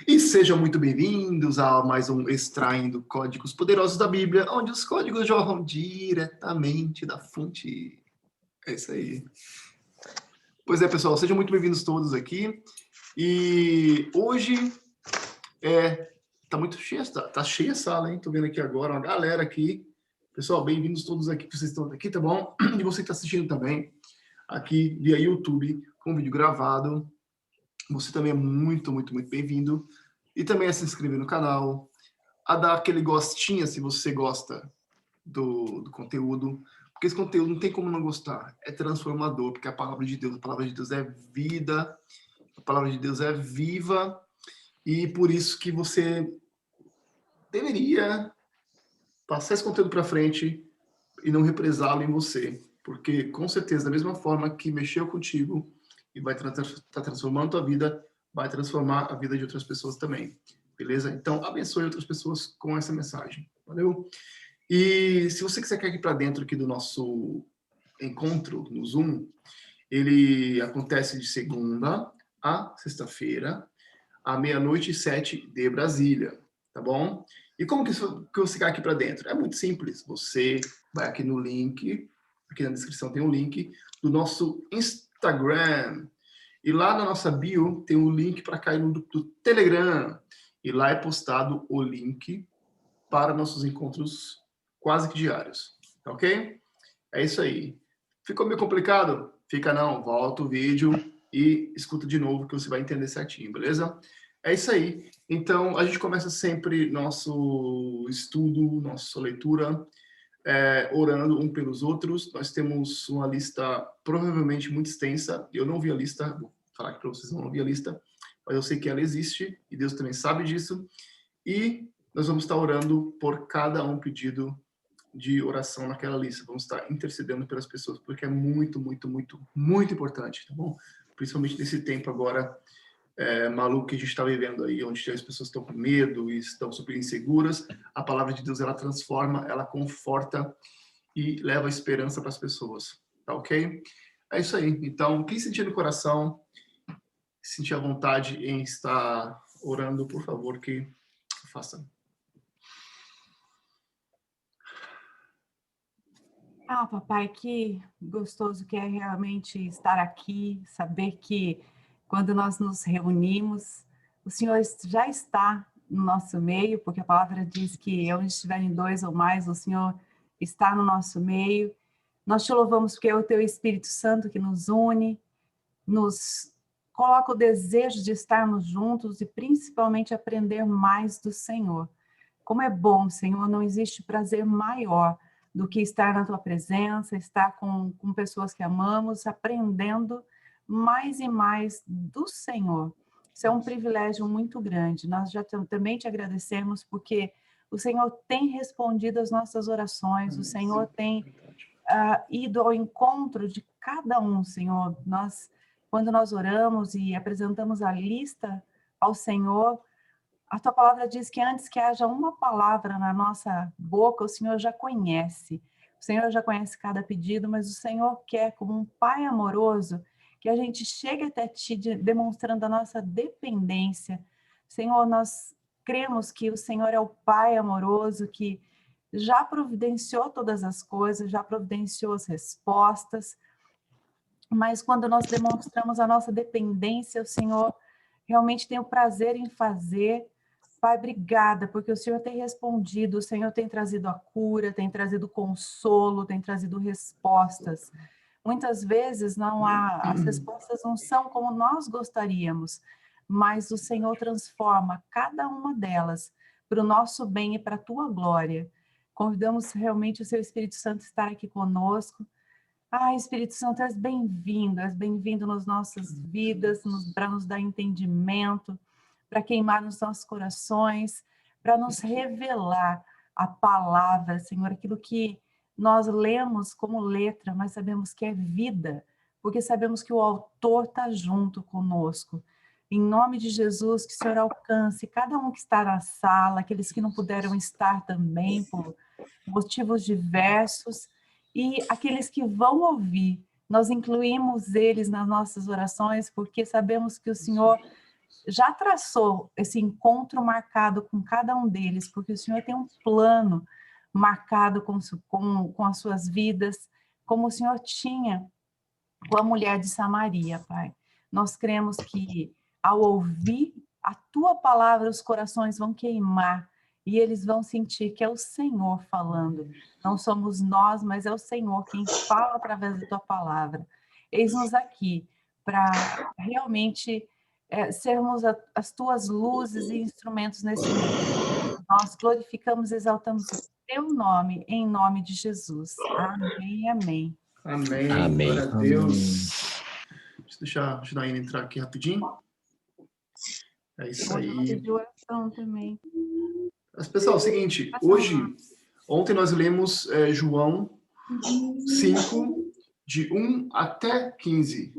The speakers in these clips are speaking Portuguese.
E sejam muito bem-vindos a mais um Extraindo Códigos Poderosos da Bíblia, onde os códigos jorram diretamente da fonte. É isso aí. Pois é, pessoal, sejam muito bem-vindos todos aqui. E hoje tá muito cheia, tá cheia a sala, hein? Tô vendo aqui agora uma galera aqui. Pessoal, bem-vindos todos aqui que vocês estão aqui, tá bom? E você que tá assistindo também aqui via YouTube com vídeo gravado. Você também é muito bem-vindo. E também a se inscrever no canal, a dar aquele gostinho se você gosta do conteúdo, porque esse conteúdo não tem como não gostar, é transformador, porque a palavra de Deus é vida, a palavra de Deus é viva, e por isso que você deveria passar esse conteúdo para frente e não represá-lo em você, porque com certeza, da mesma forma que mexeu contigo e vai estar transformando a tua vida, vai transformar a vida de outras pessoas também, beleza? Então, abençoe outras pessoas com essa mensagem, valeu? E se você quiser ir para dentro aqui do nosso encontro no Zoom, ele acontece de segunda a sexta-feira, à 00:07 de Brasília, tá bom? E como que você cai aqui para dentro? É muito simples, você vai aqui no link, aqui na descrição tem um link do nosso Instagram, e lá na nossa bio tem um link para cair no grupo do Telegram, e lá é postado o link para nossos encontros quase que diários, tá ok? É isso aí. Ficou meio complicado? Fica não, volta o vídeo e escuta de novo que você vai entender certinho, beleza? É isso aí. Então, a gente começa sempre nosso estudo, nossa leitura, orando um pelos outros. Nós temos uma lista provavelmente muito extensa. Eu não vi a lista, vou falar aqui para vocês, eu não vi a lista, mas eu sei que ela existe e Deus também sabe disso. E nós vamos estar orando por cada um pedido de oração naquela lista. Vamos estar intercedendo pelas pessoas, porque é muito importante, tá bom? Principalmente nesse tempo agora maluco que a gente está vivendo aí, onde as pessoas estão com medo e estão super inseguras. A palavra de Deus, ela transforma, ela conforta e leva esperança para as pessoas, tá ok? É isso aí. Então, quem sentir no coração, sentir a vontade em estar orando, por favor, que faça. Papai, que gostoso que é realmente estar aqui, saber que quando nós nos reunimos, o Senhor já está no nosso meio, porque a palavra diz que onde estiverem dois ou mais, o Senhor está no nosso meio. Nós te louvamos porque é o teu Espírito Santo que nos une, nos coloca o desejo de estarmos juntos e principalmente aprender mais do Senhor. Como é bom, Senhor, não existe prazer maior do que estar na tua presença, estar com pessoas que amamos, aprendendo mais e mais do Senhor. Isso é um privilégio muito grande. Nós já também te agradecemos porque o Senhor tem respondido às nossas orações, o Senhor tem ido ao encontro de cada um, Senhor. Quando nós oramos e apresentamos a lista ao Senhor, a tua palavra diz que antes que haja uma palavra na nossa boca, o Senhor já conhece. O Senhor já conhece cada pedido, mas o Senhor quer, como um Pai amoroso, que a gente chegue até Ti demonstrando a nossa dependência. Senhor, nós cremos que o Senhor é o Pai amoroso que já providenciou todas as coisas, já providenciou as respostas, mas quando nós demonstramos a nossa dependência, o Senhor realmente tem o prazer em fazer. Pai, obrigada, porque o Senhor tem respondido, o Senhor tem trazido a cura, tem trazido consolo, tem trazido respostas. Muitas vezes as respostas não são como nós gostaríamos, mas o Senhor transforma cada uma delas para o nosso bem e para a tua glória. Convidamos realmente o seu Espírito Santo a estar aqui conosco. Espírito Santo, és bem-vindo nas nossas vidas, para nos dar entendimento, para queimar nos nossos corações, para nos revelar a palavra, Senhor, aquilo que nós lemos como letra, mas sabemos que é vida, porque sabemos que o autor está junto conosco. Em nome de Jesus, que o Senhor alcance cada um que está na sala, aqueles que não puderam estar também por motivos diversos, e aqueles que vão ouvir, nós incluímos eles nas nossas orações, porque sabemos que o Senhor já traçou esse encontro marcado com cada um deles, porque o Senhor tem um plano marcado com as suas vidas, como o Senhor tinha com a mulher de Samaria, Pai. Nós cremos que, ao ouvir a Tua palavra, os corações vão queimar e eles vão sentir que é o Senhor falando. Não somos nós, mas é o Senhor quem fala através da Tua palavra. Eis-nos aqui para realmente sermos as Tuas luzes e instrumentos nesse mundo. Nós glorificamos e exaltamos o Teu nome, em nome de Jesus. Amém, amém. Amém. Amém. Glória a Deus. Deixa a Janaína entrar aqui rapidinho. É isso aí. De oração também. Mas, pessoal, é o seguinte, ontem nós lemos João 5, de 1 até 15.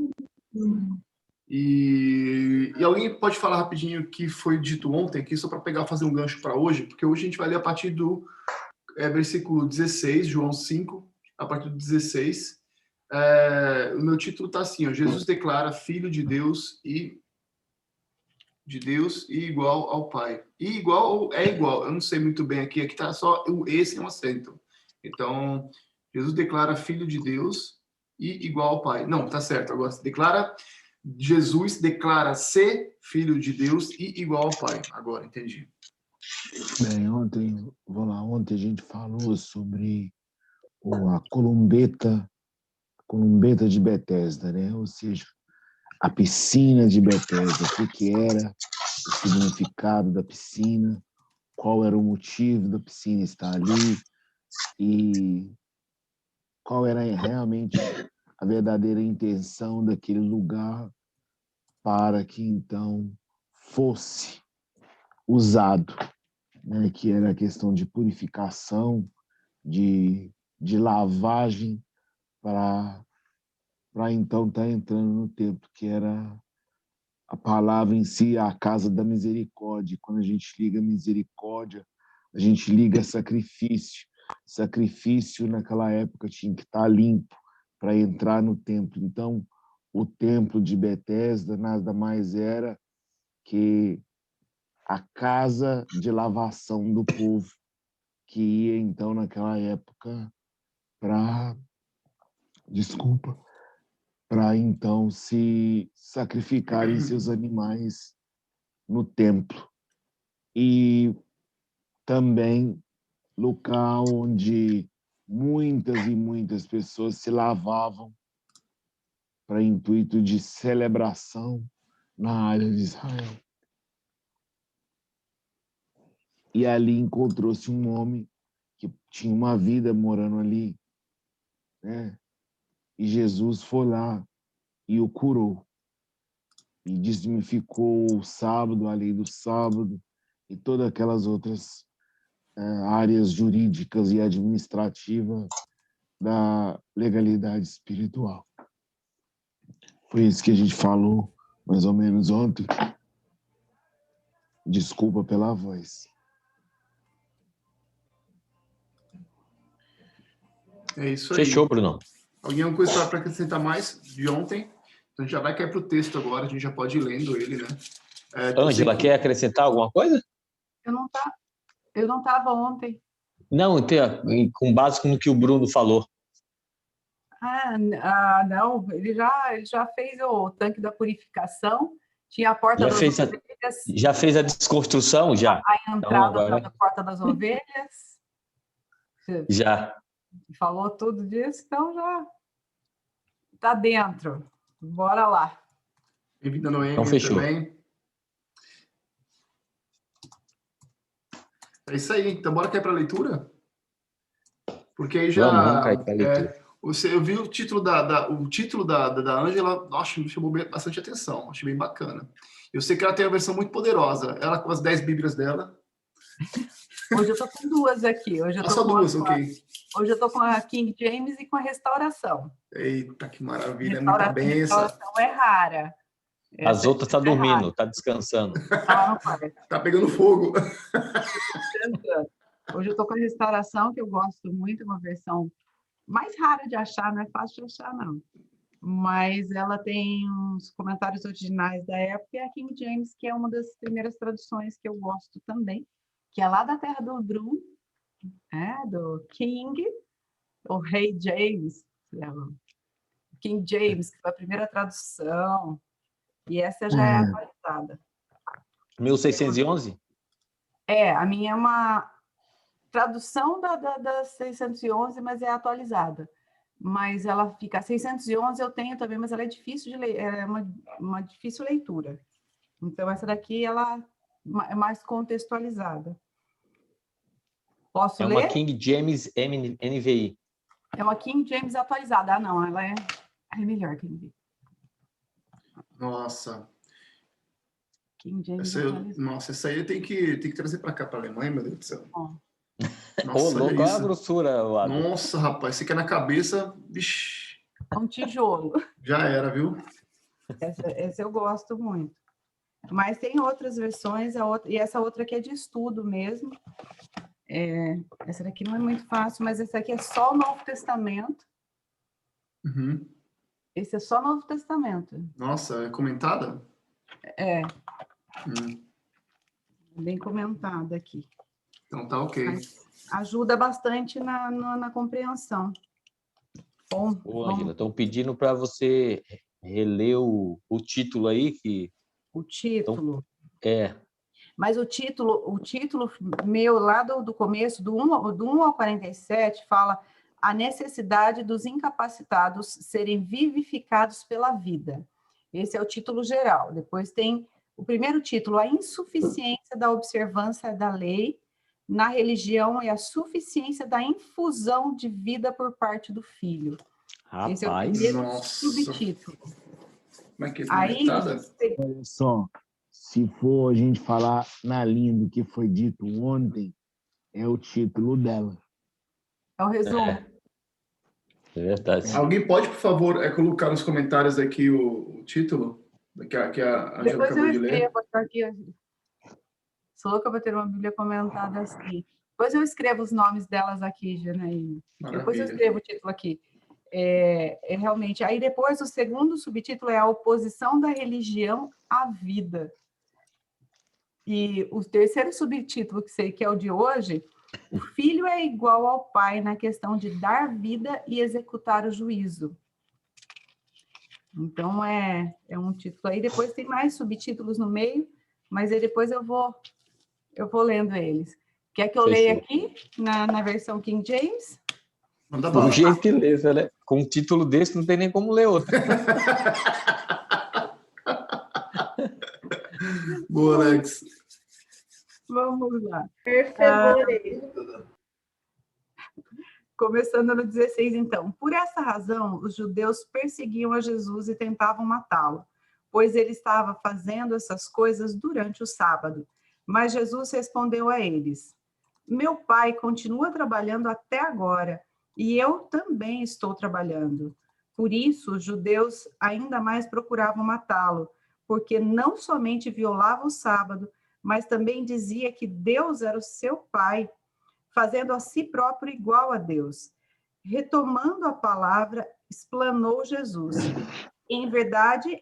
E alguém pode falar rapidinho o que foi dito ontem aqui, só para fazer um gancho para hoje, porque hoje a gente vai ler a partir do versículo 16, João 5, a partir do 16. O meu título está assim, ó, Jesus declara filho de Deus e igual ao Pai. E igual ou é igual? Eu não sei muito bem aqui está só o E sem um acento. Então, Jesus declara filho de Deus e igual ao Pai. Não, tá certo. Agora, Jesus declara ser filho de Deus e igual ao Pai. Agora, entendi. Bem, ontem a gente falou sobre a columbeta de Betesda, né? Ou seja, a piscina de Betesda, o que era o significado da piscina, qual era o motivo da piscina estar ali e qual era realmente a verdadeira intenção daquele lugar para que então fosse usado, né? Que era a questão de purificação, de lavagem para então estar entrando no templo, que era a palavra em si, a casa da misericórdia. Quando a gente liga misericórdia, a gente liga sacrifício. Sacrifício naquela época tinha que estar limpo para entrar no templo. Então, o templo de Betesda nada mais era que a casa de lavação do povo, que ia então naquela época para então se sacrificarem seus animais no templo. E também local onde muitas e muitas pessoas se lavavam para intuito de celebração na área de Israel. E ali encontrou-se um homem que tinha uma vida morando ali, né? E Jesus foi lá e o curou. E desmistificou o sábado, a lei do sábado e todas aquelas outras áreas jurídicas e administrativas da legalidade espiritual. Foi isso que a gente falou mais ou menos ontem. Desculpa pela voz. É isso aí. Fechou, Bruno. Alguém alguma coisa para acrescentar mais de ontem? Então a gente já vai cair para o texto agora, a gente já pode ir lendo ele, né? Ângela, quer acrescentar alguma coisa? Eu não estava ontem. Não, com base no que o Bruno falou. Não, ele já fez o tanque da purificação, tinha a porta das ovelhas. Já fez a desconstrução, já? A entrada da porta das ovelhas. Já. Falou tudo disso, então já está dentro. Bora lá. Bem-vinda, Noemi, então, fechou. Também. É isso aí. Então, bora cair para a leitura? Porque aí já... Vamos cair para a leitura. Eu vi o título da Ângela, nossa, me chamou bastante atenção, achei bem bacana. Eu sei que ela tem uma versão muito poderosa, ela com as 10 Bíblias dela. Hoje eu estou com duas aqui. Hoje eu só duas, ok. Hoje eu estou com a King James e com a Restauração. Eita, que maravilha, muita benção. Restauração é rara. As outras estão dormindo, está descansando. Tá pegando fogo. Hoje eu estou com a Restauração, que eu gosto muito, uma versão mais rara de achar, não é fácil de achar, não. mas ela tem uns comentários originais da época, e a King James, que é uma das primeiras traduções que eu gosto também, que é lá da terra do Bruno, do King, o Rei James, King James, que foi a primeira tradução, e essa já é atualizada. 1611? A minha é uma tradução da 611, mas é atualizada. Mas ela fica... 611 eu tenho também, mas ela é difícil de ler, é uma difícil leitura. Então, essa daqui, ela é mais contextualizada. Posso ler? É uma King James NVI. É uma King James atualizada. Ah, não, ela é melhor que a NVI. Nossa. King James Nossa, essa aí tem que trazer para cá, para a Alemanha, meu Deus do céu. Nossa, louco, olha a grossura, Wado. Nossa, rapaz, você quer na cabeça, vixi. Um tijolo. Já era, viu? Essa eu gosto muito. Mas tem outras versões, e essa outra aqui é de estudo mesmo. Essa daqui não é muito fácil, mas essa aqui é só o Novo Testamento. Uhum. Esse é só o Novo Testamento. Nossa, é comentada? Bem comentada aqui. Então tá ok. Mas ajuda bastante na compreensão. Bom, Ângela, estão pedindo para você reler o título aí. O título? Então, Mas o título meu, lá do começo, do 1 ao 47, fala a necessidade dos incapacitados serem vivificados pela vida. Esse é o título geral. Depois tem o primeiro título, a insuficiência da observância da lei na religião e a suficiência da infusão de vida por parte do filho. Rapaz, esse é o primeiro subtítulo. Como é que é Aí, olha só, se for a gente falar na linha do que foi dito ontem, é o título dela. É o resumo. É verdade. Alguém pode, por favor, colocar nos comentários aqui o título que a Angela acabou de ler? Sou louca para ter uma Bíblia comentada assim. Depois eu escrevo os nomes delas aqui, Janaína. Depois eu escrevo o título aqui. Realmente. Aí depois o segundo subtítulo é a oposição da religião à vida. E o terceiro subtítulo, que é o de hoje, o filho é igual ao pai na questão de dar vida e executar o juízo. Então, é um título aí. Depois tem mais subtítulos no meio, mas aí depois eu vou lendo eles. Quer que eu leia aqui, na versão King James? Por gentileza, né? Com um título desse, não tem nem como ler outro. Boa, Alex. Vamos lá. Perfeito. Começando no 16, então. Por essa razão, os judeus perseguiam a Jesus e tentavam matá-lo, pois ele estava fazendo essas coisas durante o sábado. Mas Jesus respondeu a eles: meu pai continua trabalhando até agora, e eu também estou trabalhando. Por isso, os judeus ainda mais procuravam matá-lo, porque não somente violava o sábado, mas também dizia que Deus era o seu pai, fazendo a si próprio igual a Deus. Retomando a palavra, explanou Jesus: em verdade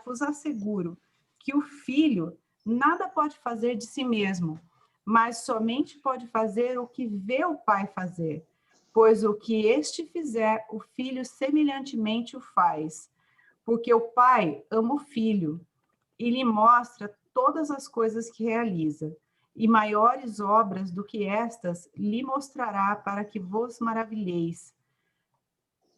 vos asseguro que o filho nada pode fazer de si mesmo, mas somente pode fazer o que vê o pai fazer, pois o que este fizer, o filho semelhantemente o faz, porque o pai ama o filho e lhe mostra todas as coisas que realiza, e maiores obras do que estas lhe mostrará, para que vos maravilheis.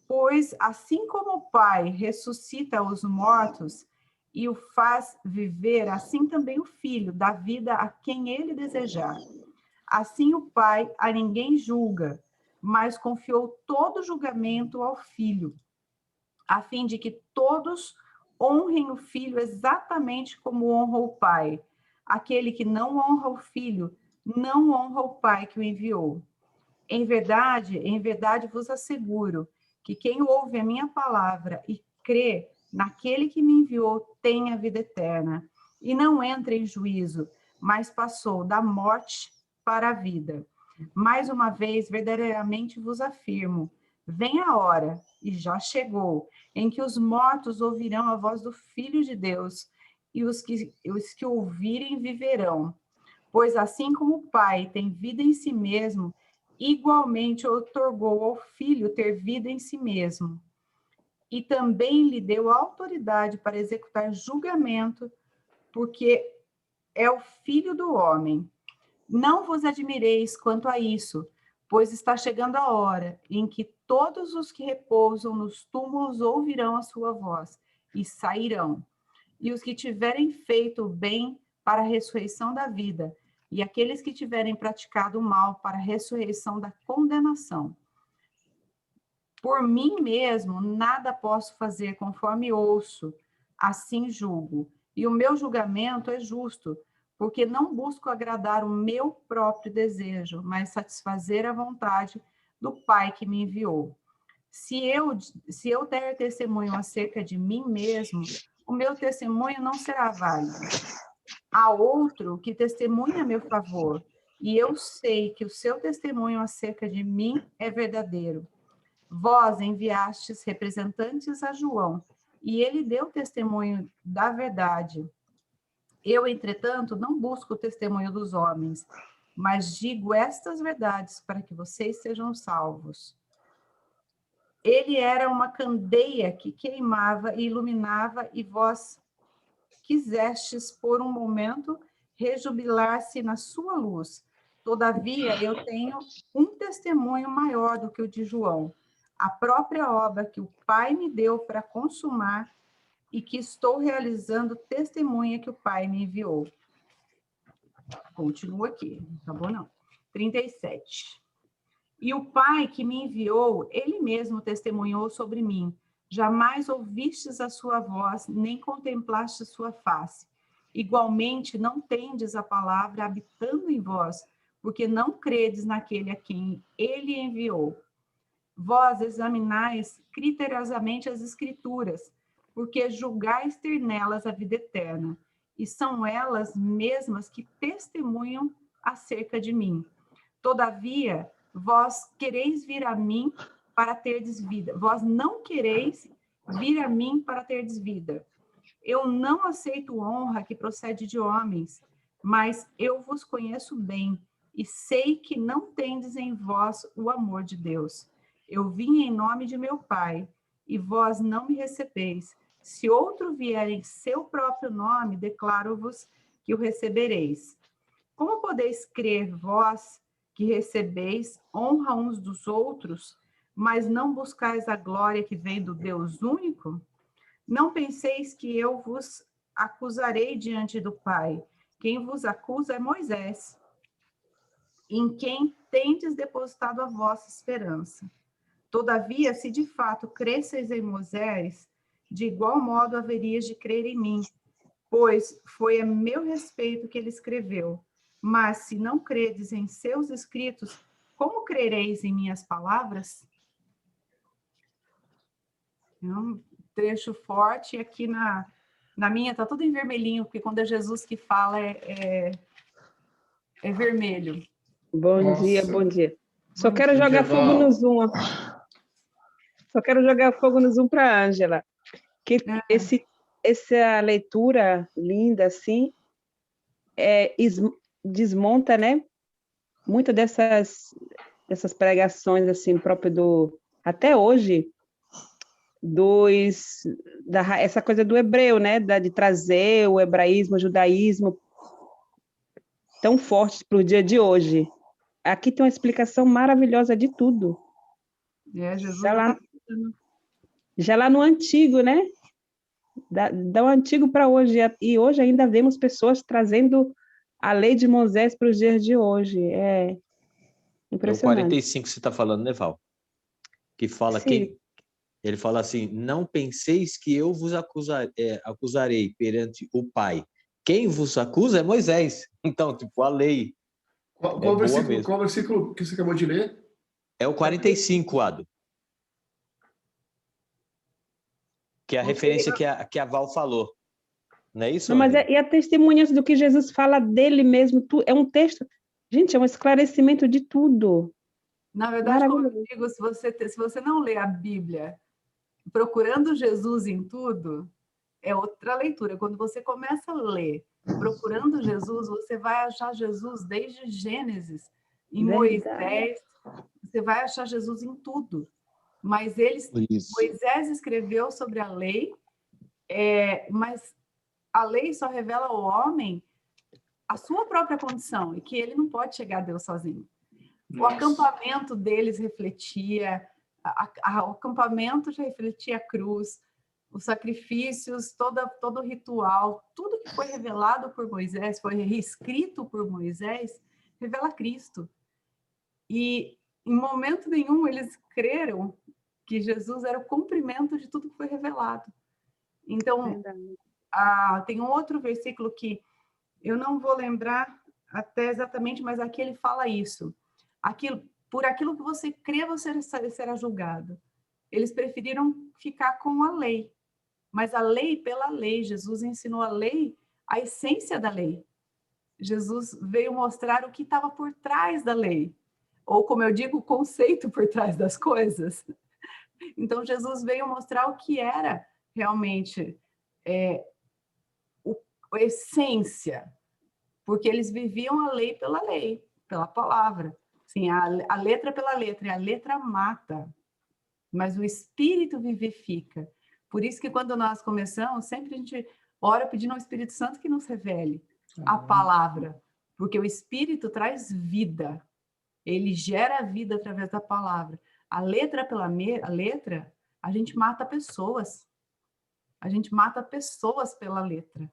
Pois assim como o Pai ressuscita os mortos e o faz viver, assim também o Filho dá vida a quem ele desejar. Assim o Pai a ninguém julga, mas confiou todo julgamento ao Filho, a fim de que todos honrem o Filho exatamente como honra o Pai. Aquele que não honra o Filho, não honra o Pai que o enviou. Em verdade vos asseguro que quem ouve a minha palavra e crê naquele que me enviou tem a vida eterna, e não entra em juízo, mas passou da morte para a vida. Mais uma vez, verdadeiramente vos afirmo, Vem a hora, e já chegou, em que os mortos ouvirão a voz do Filho de Deus, e os que ouvirem viverão. Pois assim como o Pai tem vida em si mesmo, igualmente outorgou ao Filho ter vida em si mesmo. E também lhe deu autoridade para executar julgamento, porque é o Filho do homem. Não vos admireis quanto a isso, pois está chegando a hora em que todos os que repousam nos túmulos ouvirão a sua voz e sairão. E os que tiverem feito o bem para a ressurreição da vida, e aqueles que tiverem praticado o mal para a ressurreição da condenação. Por mim mesmo, nada posso fazer conforme ouço, assim julgo. E o meu julgamento é justo, porque não busco agradar o meu próprio desejo, mas satisfazer a vontade do Pai que me enviou. Se eu der testemunho acerca de mim mesmo, o meu testemunho não será válido. Há outro que testemunha a meu favor, e eu sei que o seu testemunho acerca de mim é verdadeiro. Vós enviastes representantes a João, e ele deu testemunho da verdade. Eu, entretanto, não busco o testemunho dos homens, mas digo estas verdades para que vocês sejam salvos. Ele era uma candeia que queimava e iluminava, e vós quisestes, por um momento, rejubilar-se na sua luz. Todavia, eu tenho um testemunho maior do que o de João, a própria obra que o Pai me deu para consumar e que estou realizando testemunha que o Pai me enviou. Continua aqui, não acabou não. 37. E o Pai que me enviou, ele mesmo testemunhou sobre mim. Jamais ouvistes a sua voz, nem contemplaste sua face. Igualmente, não tendes a palavra habitando em vós, porque não credes naquele a quem ele enviou. Vós examinais criteriosamente as Escrituras, porque julgais ter nelas a vida eterna, e são elas mesmas que testemunham acerca de mim. Todavia, vós quereis vir a mim para terdes vida. Vós não quereis vir a mim para terdes vida. Eu não aceito honra que procede de homens, mas eu vos conheço bem, e sei que não tendes em vós o amor de Deus. Eu vim em nome de meu Pai, e vós não me recebeis. Se outro vier em seu próprio nome, declaro-vos que o recebereis. Como podeis crer vós que recebeis honra uns dos outros, mas não buscais a glória que vem do Deus único? Não penseis que eu vos acusarei diante do Pai. Quem vos acusa é Moisés, em quem tendes depositado a vossa esperança. Todavia, se de fato cresceis em Moisés, de igual modo haverias de crer em mim, pois foi a meu respeito que ele escreveu. Mas se não credes em seus escritos, como crereis em minhas palavras? É um trecho forte, aqui na minha está tudo em vermelhinho, porque quando é Jesus que fala é vermelho. Bom dia, bom dia. Só quero jogar fogo no Zoom. Só quero jogar fogo no Zoom para a Ângela. Que essa leitura linda, assim, desmonta, né? Muitas dessas pregações, assim, próprio do... Até hoje, essa coisa do hebreu, né? De trazer o hebraísmo, o judaísmo tão forte para o dia de hoje. Aqui tem uma explicação maravilhosa de tudo. Jesus já lá no antigo, né? Do antigo para hoje. E hoje ainda vemos pessoas trazendo a lei de Moisés para os dias de hoje. É impressionante. É o 45 que você está falando, né, Val? Que fala ele fala assim: não penseis que eu vos acusarei perante o Pai. Quem vos acusa é Moisés. Então, tipo, a lei. Qual versículo que você acabou de ler? É o 45, Ado. Que é a referência que a Val falou. Não é isso? Não, mas é a testemunhança do que Jesus fala dele mesmo. É um texto... Gente, é um esclarecimento de tudo. Na verdade, como eu Maravilhoso. digo, se você não lê a Bíblia procurando Jesus em tudo, é outra leitura. Quando você começa a ler procurando Jesus, você vai achar Jesus desde Gênesis, em Verdade. Moisés, você vai achar Jesus em tudo. Mas Por isso, Moisés escreveu sobre a lei, mas a lei só revela ao homem a sua própria condição e que ele não pode chegar a Deus sozinho. O acampamento deles refletia, o acampamento já refletia a cruz, os sacrifícios, todo o ritual, tudo que foi revelado por Moisés, foi reescrito por Moisés, revela Cristo. E em momento nenhum eles creram que Jesus era o cumprimento de tudo que foi revelado. Então, Verdade. tem um outro versículo que eu não vou lembrar até exatamente, mas aqui ele fala isso. Por aquilo que você crê, você será julgado. Eles preferiram ficar com a lei, mas a lei pela lei. Jesus ensinou a lei, a essência da lei. Jesus veio mostrar o que estava por trás da lei, ou como eu digo, o conceito por trás das coisas. Então, Jesus veio mostrar o que era realmente a essência, porque eles viviam a lei, pela palavra. Sim, a letra pela letra, e a letra mata, mas o espírito vivifica. Por isso que quando nós começamos, sempre a gente ora pedindo ao Espírito Santo que nos revele a palavra, porque o espírito traz vida, ele gera vida através da palavra. A letra pela letra, a gente mata pessoas. A gente mata pessoas pela letra,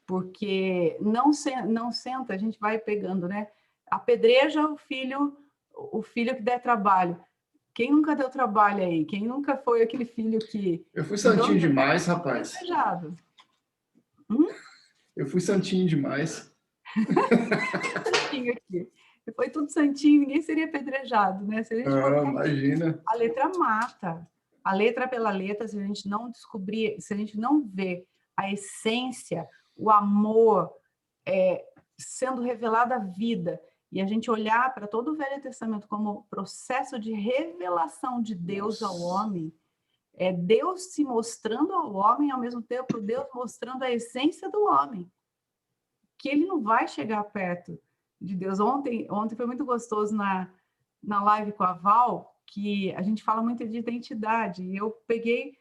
porque não senta, a gente vai pegando, né? Apedreja o filho que der trabalho. Quem nunca deu trabalho aí? Quem nunca foi aquele filho que... Eu fui santinho demais, Foi rapaz. apedrejado. Eu fui santinho demais. Santinho aqui. Foi tudo santinho, ninguém seria apedrejado, né? Se a gente for... Imagina. A letra mata. A letra pela letra, se a gente não descobrir, se a gente não vê a essência, o amor sendo revelado à vida, e a gente olhar para todo o Velho Testamento como processo de revelação de Deus ao homem, é Deus se mostrando ao homem, ao mesmo tempo Deus mostrando a essência do homem, que ele não vai chegar perto de Deus. Ontem foi muito gostoso na live com a Val, que a gente fala muito de identidade, e eu peguei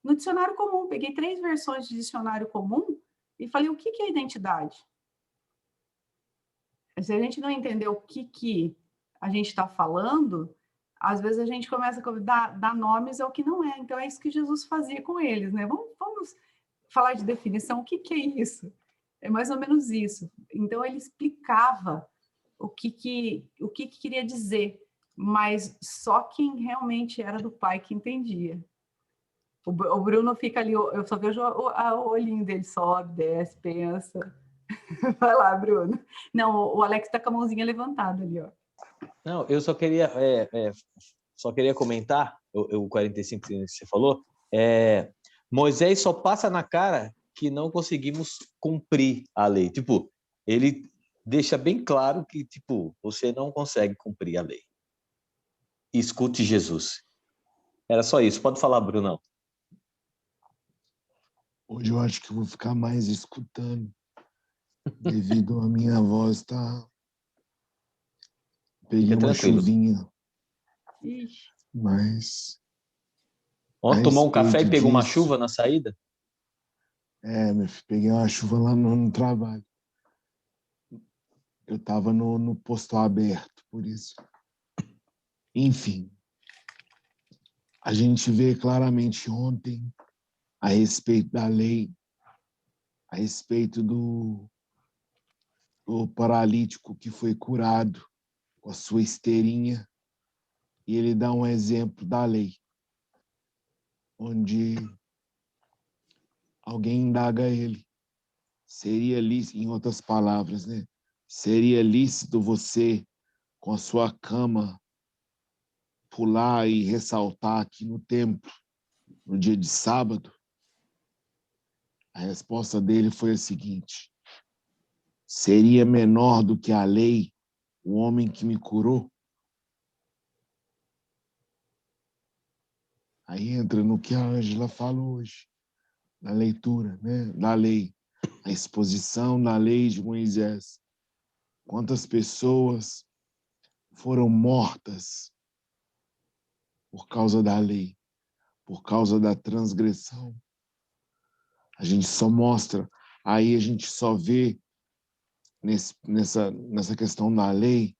no dicionário comum, peguei 3 versões de dicionário comum e falei, o que é identidade? Se a gente não entender o que a gente está falando, às vezes a gente começa a dar nomes ao que não é. Então, é isso que Jesus fazia com eles, né? Vamos falar de definição, o que é isso? É mais ou menos isso. Então, ele explicava o que queria dizer, mas só quem realmente era do Pai que entendia. O Bruno fica ali, eu só vejo o olhinho dele, sobe, desce, pensa. Vai lá, Bruno. Não, o Alex está com a mãozinha levantada ali, ó. Não, eu só queria comentar o 45 que você falou. Moisés só passa na cara que não conseguimos cumprir a lei. Tipo, ele deixa bem claro que, tipo, você não consegue cumprir a lei. Escute Jesus. Era só isso. Pode falar, Brunão. hoje eu acho que eu vou ficar mais escutando, devido à minha voz tá... Peguei Fica uma tranquilo. chuvinha, Ixi. mas... Ontem tomou um café e pegou uma disso, chuva na saída? meu filho, peguei uma chuva lá no trabalho. Eu estava no posto aberto, por isso. Enfim, a gente vê claramente ontem a respeito da lei, a respeito do paralítico que foi curado com a sua esteirinha, e ele dá um exemplo da lei, onde alguém indaga ele. Seria lícito, em outras palavras, né? Seria lícito você, com a sua cama, pular e ressaltar aqui no templo, no dia de sábado? A resposta dele foi a seguinte: seria menor do que a lei o homem que me curou? Aí entra no que a Ângela falou hoje, na leitura, né? Da lei, a exposição da lei de Moisés. Quantas pessoas foram mortas por causa da lei, por causa da transgressão. A gente só mostra, aí a gente só vê nessa questão da lei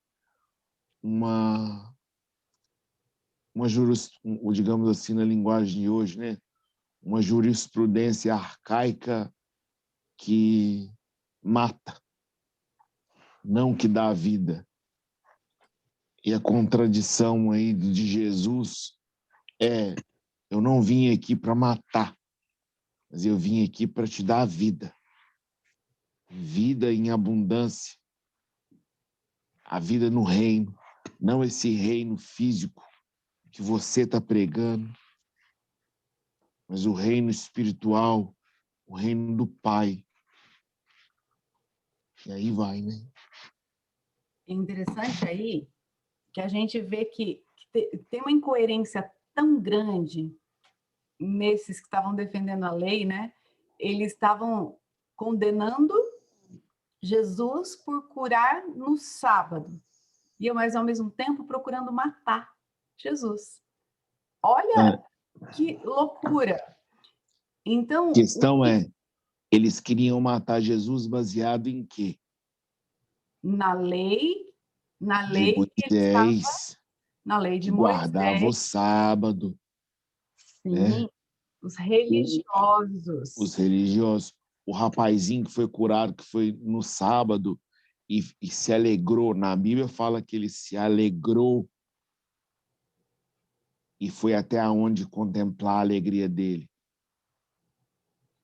digamos assim, na linguagem de hoje, né? Uma jurisprudência arcaica que mata, não que dá vida. E a contradição aí de Jesus é: eu não vim aqui para matar, mas eu vim aqui para te dar a vida. Vida em abundância. A vida no reino, não esse reino físico que você está pregando, mas o reino espiritual, o reino do Pai. E aí vai, né? É interessante aí que a gente vê que tem uma incoerência tão grande nesses que estavam defendendo a lei, né? Eles estavam condenando Jesus por curar no sábado, mas ao mesmo tempo procurando matar Jesus. Olha que loucura! Então, A questão é, eles queriam matar Jesus baseado em quê? na lei De que ele estava, Moisés, na lei de que guardava o Moisés, sábado, sim, né? os religiosos. Os religiosos. O rapazinho que foi curado, que foi no sábado e se alegrou. Na Bíblia fala que ele se alegrou e foi até onde contemplar a alegria dele.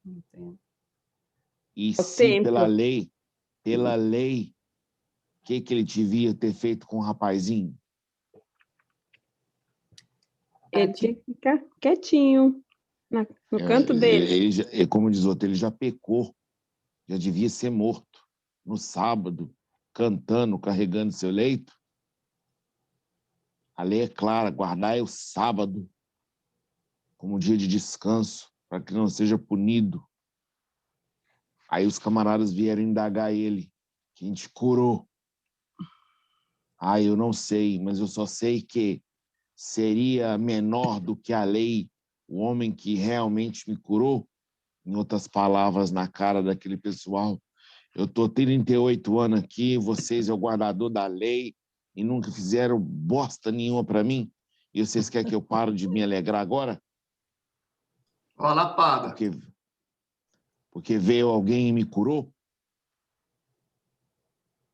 Entendo. E O se pela templo. lei, o que ele devia ter feito com o rapazinho? Ele tinha que ficar quietinho no canto dele. Como diz o outro, ele já pecou, já devia ser morto no sábado, cantando, carregando seu leito. A lei é clara, guardar o sábado como um dia de descanso, para que não seja punido. Aí os camaradas vieram indagar ele, quem te curou? Eu não sei, mas eu só sei que seria menor do que a lei o homem que realmente me curou. Em outras palavras, na cara daquele pessoal, eu estou 38 anos aqui, vocês é o guardador da lei e nunca fizeram bosta nenhuma para mim, e vocês querem que eu pare de me alegrar agora? Ó, a lapada. Porque veio alguém e me curou?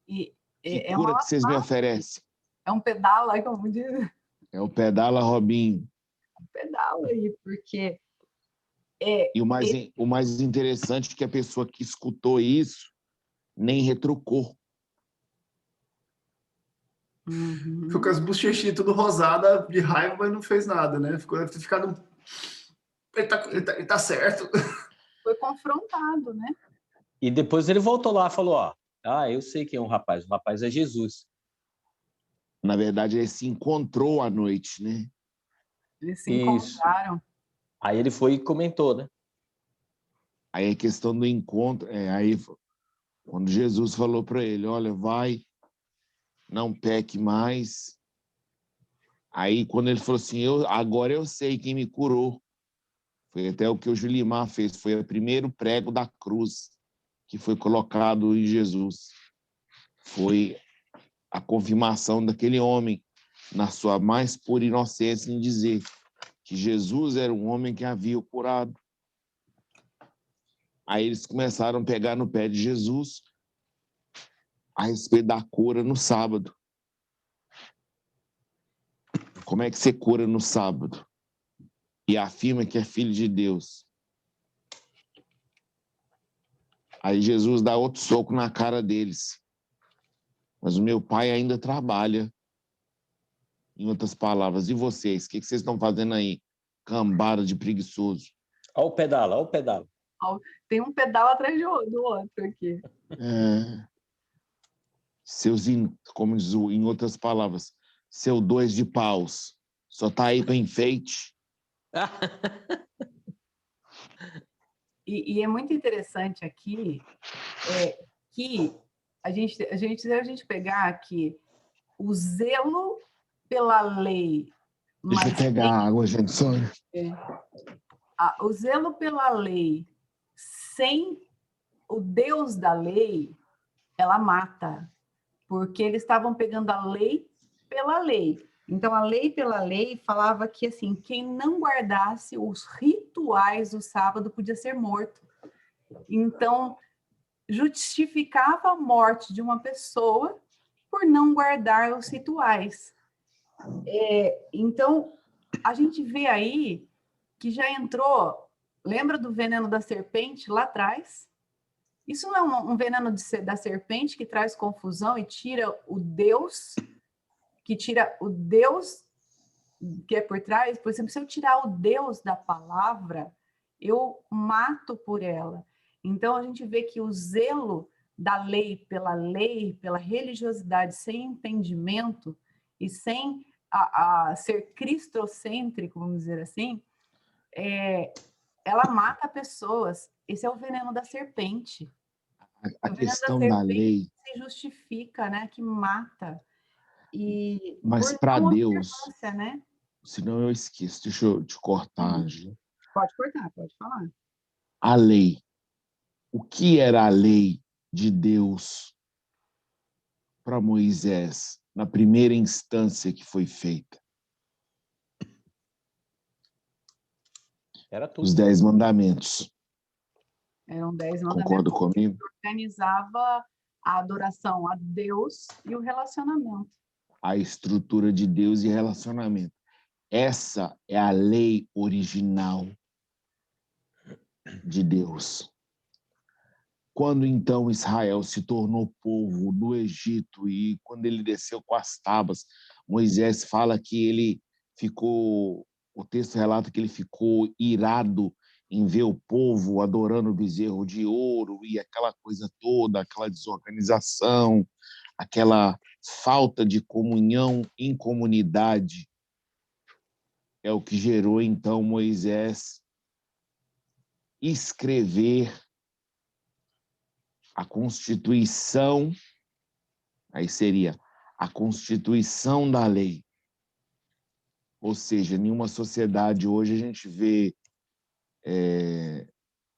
E Que cura que vocês me oferecem? é um pedala aí, como diz, É o pedala Robinho. pedala aí, porque E o mais interessante é que a pessoa que escutou isso nem retrucou. Ficou com as bochechinhas tudo rosada de raiva, mas não fez nada, né? Deve ter ficado. Ele tá certo. foi confrontado, né? E depois ele voltou lá e falou, ó, eu sei quem é o rapaz é Jesus. Na verdade, ele se encontrou à noite, né? Eles se Isso. encontraram. Aí ele foi e comentou, né? Aí a questão do encontro, aí quando Jesus falou para ele, olha, vai, não peque mais. Aí quando ele falou assim, agora eu sei quem me curou. Foi até o que o Julimar fez, foi o primeiro prego da cruz que foi colocado em Jesus. Foi a confirmação daquele homem, na sua mais pura inocência, em dizer que Jesus era um homem que havia o curado. Aí eles começaram a pegar no pé de Jesus a respeito da cura no sábado. Como é que você cura no sábado? E afirma que é filho de Deus. Aí Jesus dá outro soco na cara deles. Mas o meu pai ainda trabalha. Em outras palavras, e vocês? O que vocês estão fazendo aí? Cambada de preguiçoso. Olha o pedala, olha o pedala. Tem um pedal atrás do outro aqui. Como diz em outras palavras, seu dois de paus. Só tá aí para enfeite. E é muito interessante aqui que a gente pegar aqui o zelo pela lei, Deixa eu mas pegar água, gente. Só... o zelo pela lei sem o Deus da lei, ela mata, porque eles estavam pegando a lei pela lei. Então, a lei pela lei falava que, assim, quem não guardasse os rituais do sábado podia ser morto. Então, justificava a morte de uma pessoa por não guardar os rituais. Então, a gente vê aí que já entrou, lembra do veneno da serpente lá atrás? Isso não é um veneno da serpente que traz confusão e tira o Deus, que é por trás? Por exemplo, se eu tirar o Deus da palavra, eu mato por ela. Então, a gente vê que o zelo da lei, pela religiosidade, sem entendimento e sem ser cristocêntrico, vamos dizer assim, ela mata pessoas. Esse é o veneno da serpente. A O veneno da questão da serpente lei, se justifica, né? Que mata. E mas por para não Deus, observância, né? senão eu esqueço, deixa eu te cortar, Ângela. Pode cortar, pode falar. A lei. O que era a lei de Deus para Moisés na primeira instância que foi feita? Era tudo. Os 10 mandamentos. Eram 10 Concorda mandamentos comigo? que organizava a adoração a Deus e o relacionamento. A estrutura de Deus e relacionamento. Essa é a lei original de Deus. Quando então Israel se tornou povo do Egito e quando ele desceu com as tábuas, Moisés fala que ele ficou, o texto relata que ele ficou irado em ver o povo adorando o bezerro de ouro e aquela coisa toda, aquela desorganização, aquela falta de comunhão em comunidade. É o que gerou então Moisés escrever a Constituição, aí seria a Constituição da lei. Ou seja, em uma sociedade hoje a gente vê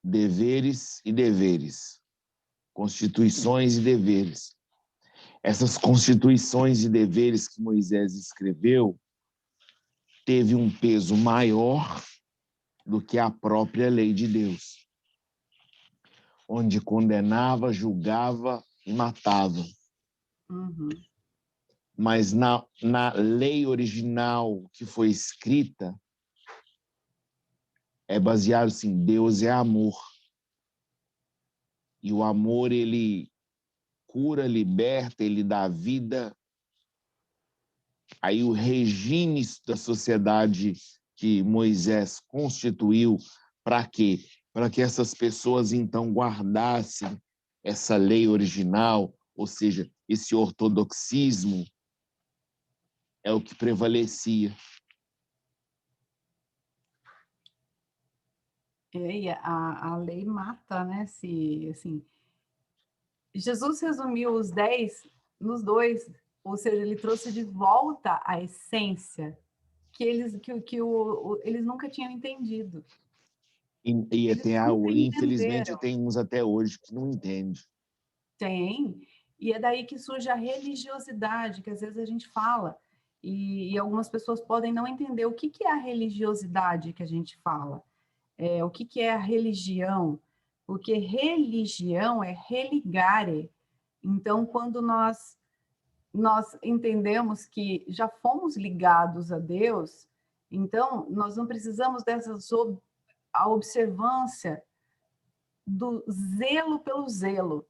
deveres e deveres, constituições e deveres. Essas constituições e deveres que Moisés escreveu teve um peso maior do que a própria lei de Deus, onde condenava, julgava e matava. Uhum. Mas na lei original que foi escrita, é baseado assim, Deus é amor. E o amor, ele cura, liberta, ele dá vida. Aí o regime da sociedade que Moisés constituiu, para quê? Para que essas pessoas, então, guardassem essa lei original, ou seja, esse ortodoxismo, é o que prevalecia. E a lei mata, né? Se, assim, Jesus resumiu os 10 nos dois, ou seja, ele trouxe de volta a essência que eles nunca tinham entendido. E Eles tem, nunca infelizmente, entenderam. tem uns até hoje que não entendem. Tem, e é daí que surge a religiosidade, que às vezes a gente fala, e algumas pessoas podem não entender o que é a religiosidade que a gente fala, o que é a religião, porque religião é religare. Então, quando nós entendemos que já fomos ligados a Deus, então nós não precisamos a observância do zelo pelo zelo.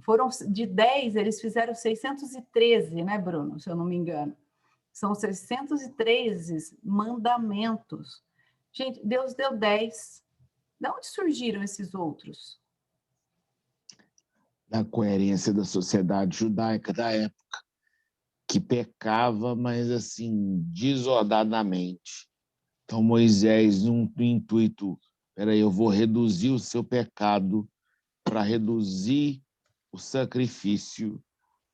Foram de 10, eles fizeram 613, né, Bruno? Se eu não me engano. São 613 mandamentos. Gente, Deus deu 10. De onde surgiram esses outros? Da coerência da sociedade judaica da época, que pecava, mas assim, desordadamente, Então, Moisés, no intuito, peraí, eu vou reduzir o seu pecado para reduzir o sacrifício,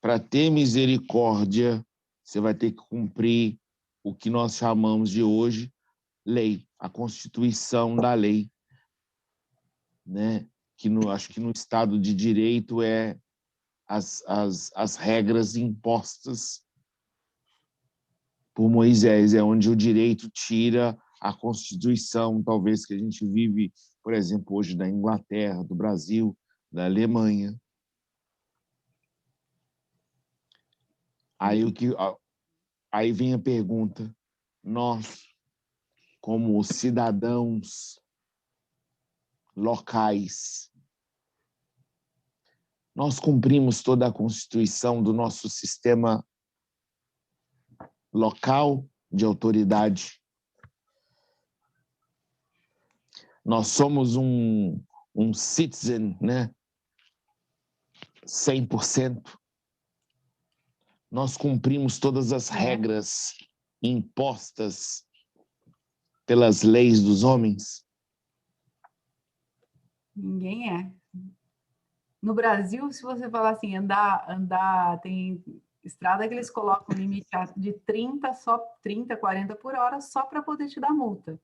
para ter misericórdia, você vai ter que cumprir o que nós chamamos de hoje lei, a constituição da lei, né? Que acho que no Estado de Direito é as regras impostas por Moisés, é onde o direito tira a Constituição, talvez que a gente vive, por exemplo, hoje da Inglaterra, do Brasil, da Alemanha. Aí vem a pergunta, nós, como cidadãos locais, nós cumprimos toda a Constituição do nosso sistema local de autoridade. Nós somos um citizen, né? 100%. Nós cumprimos todas as regras impostas pelas leis dos homens. Ninguém é. No Brasil, se você falar assim, andar, tem estrada que eles colocam limite de 30, 40 por hora, só para poder te dar multa.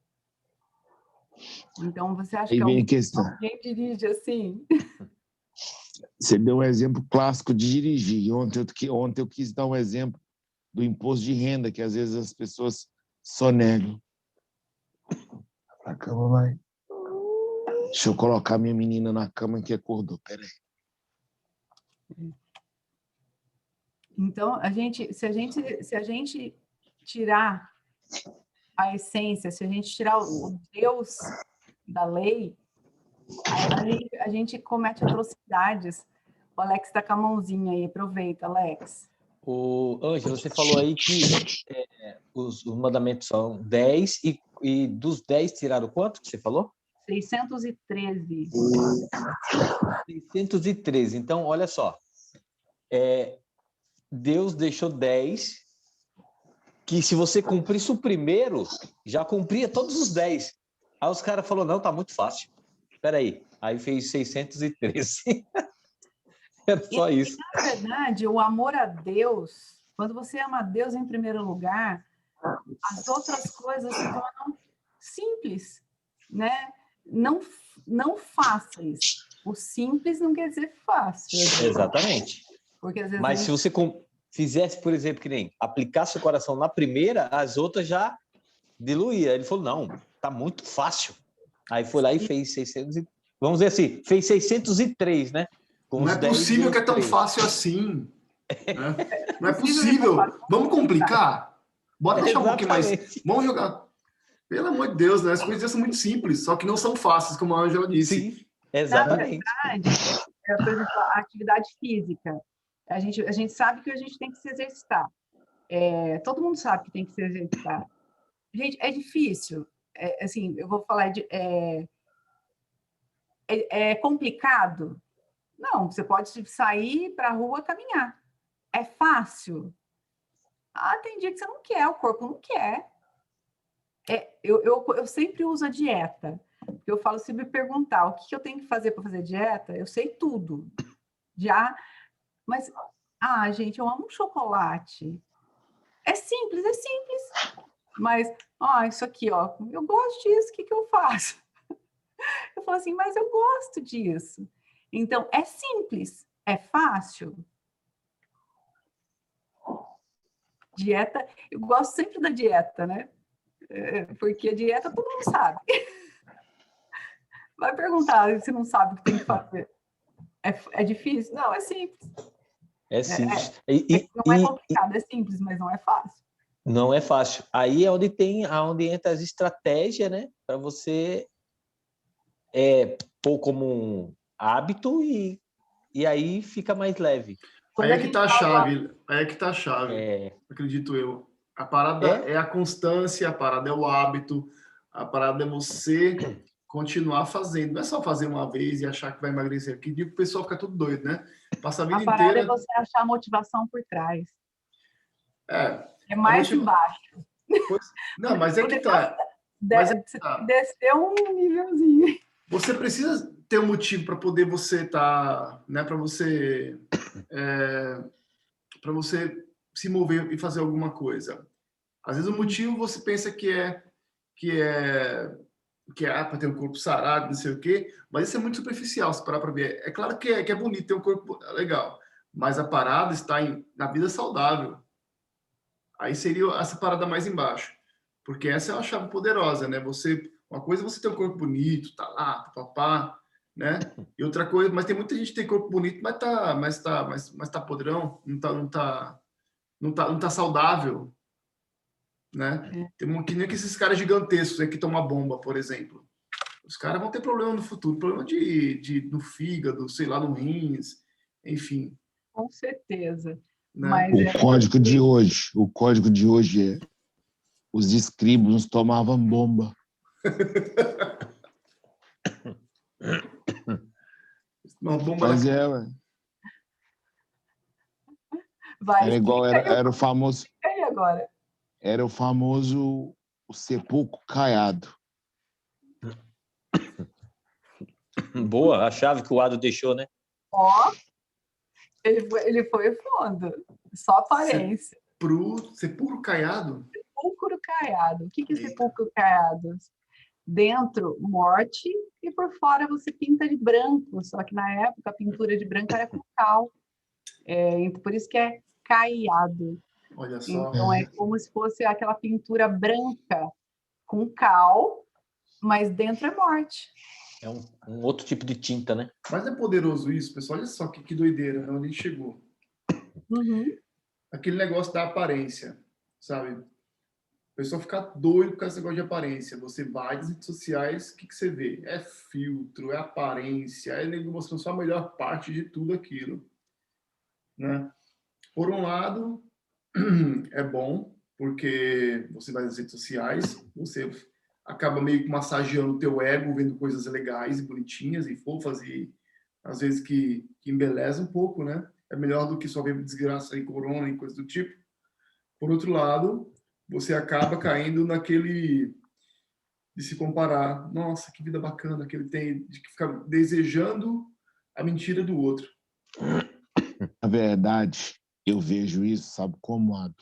Então, você acha Aí que vem a questão. alguém dirige assim? Você deu um exemplo clássico de dirigir. Ontem eu quis dar um exemplo do imposto de renda, que às vezes as pessoas sonegam. A cama vai. Deixa eu colocar minha menina na cama que acordou. Peraí. Então, se a gente tirar a essência, se a gente tirar o Deus da lei, a gente comete atrocidades. O Alex está com a mãozinha aí, aproveita, Alex. O Ângelo, você falou aí que os mandamentos são 10 e dos 10 tiraram quanto que você falou? 613. 613. Então, olha só. Deus deixou 10, que se você cumprisse o primeiro, já cumpria todos os 10. Aí os caras falaram, não, tá muito fácil. Espera aí. Aí fez 613. Era só isso. Na verdade, o amor a Deus, quando você ama a Deus em primeiro lugar, as outras coisas se tornam simples, né? Não fáceis. O simples não quer dizer fácil. Exatamente. Porque às vezes mas se você fizesse, por exemplo, que nem aplicasse o coração na primeira, as outras já diluía. Ele falou, não, tá muito fácil. Aí foi lá e fez 600, vamos dizer assim, fez 603, né? Não é possível que é tão fácil assim. Né? Não é possível. Vamos complicar? Bora deixar um pouquinho mais. Vamos jogar. Pelo amor de Deus, né? As coisas são muito simples, só que não são fáceis, como a Ângela disse. Sim, exatamente. Na verdade, por exemplo, a atividade física. A gente sabe que a gente tem que se exercitar. Todo mundo sabe que tem que se exercitar. Gente, é difícil. Assim, eu vou falar é complicado? Não, você pode sair para a rua caminhar. É fácil? Tem dia que você não quer, o corpo não quer. Eu sempre uso a dieta. Eu falo, se me perguntar o que eu tenho que fazer para fazer dieta, eu sei tudo. Mas, gente, eu amo chocolate. É simples. Mas, isso aqui, eu gosto disso, o que eu faço? Eu falo assim, mas eu gosto disso. Então, é simples, é fácil. Dieta, eu gosto sempre da dieta, né? Porque a dieta todo mundo sabe. Vai perguntar se não sabe o que tem que fazer. É difícil? Não, é simples. É simples. Não é complicado, é simples, mas não é fácil. Não é fácil. Aí é onde entra as estratégias, né? Para você pôr como um hábito e aí fica mais leve. Aí é que tá a chave. Acredito eu. A parada é a constância, a parada é o hábito, a parada é você continuar fazendo. Não é só fazer uma vez e achar que vai emagrecer. Que digo que o pessoal fica tudo doido, né? Passa a vida inteira. A parada é você achar a motivação por trás. É mais embaixo. Não, mas é que tá. Mas desceu um nívelzinho. você precisa ter um motivo para poder você estar, né, para você se mover e fazer alguma coisa. Às vezes o motivo você pensa que é para ter um corpo sarado, não sei o quê, mas isso é muito superficial, se parar para ver. É claro que é bonito ter um corpo legal, mas a parada está na vida saudável. Aí seria essa parada mais embaixo, porque essa é uma chave poderosa, né? Uma coisa é você ter um corpo bonito, tá lá, papá, né? E outra coisa, mas tem muita gente que tem corpo bonito, mas tá podrão, não tá saudável, né? Que nem que esses caras gigantescos que tomam bomba, por exemplo. Os caras vão ter problema no futuro, problema no fígado, sei lá, no rins, enfim. Com certeza. Né? Mas o código de hoje é: os escribos tomavam bomba. Uma bomba Mas ué. Era igual, era o famoso. Agora. Era o famoso sepulcro caiado. Boa, a chave que o Ado deixou, né? Ó, ele foi fundo. Só aparência. Sepulcro caiado? Sepulcro caiado. O que é sepulcro caiado? Dentro, morte, e por fora você pinta de branco. Só que na época a pintura de branco era com cal. Por isso que é caiado. Olha só. Então é como se fosse aquela pintura branca com cal, mas dentro é morte. É um outro tipo de tinta, né? Mas é poderoso isso, pessoal. Olha só que doideira, onde a gente chegou. Uhum. Aquele negócio da aparência, sabe? O pessoal fica doido com esse negócio de aparência. Você vai nas redes sociais, o que você vê? É filtro, é aparência, é nego mostrando só a melhor parte de tudo aquilo. Né? Por um lado, é bom, porque você vai nas redes sociais, você acaba meio que massageando o teu ego, vendo coisas legais e bonitinhas e fofas e às vezes que embeleza um pouco, né? É melhor do que só ver desgraça e corona e coisa do tipo. Por outro lado, você acaba caindo naquele de se comparar. Nossa, que vida bacana que ele tem, de ficar desejando a mentira do outro. Na verdade, eu vejo isso, sabe como, Ado?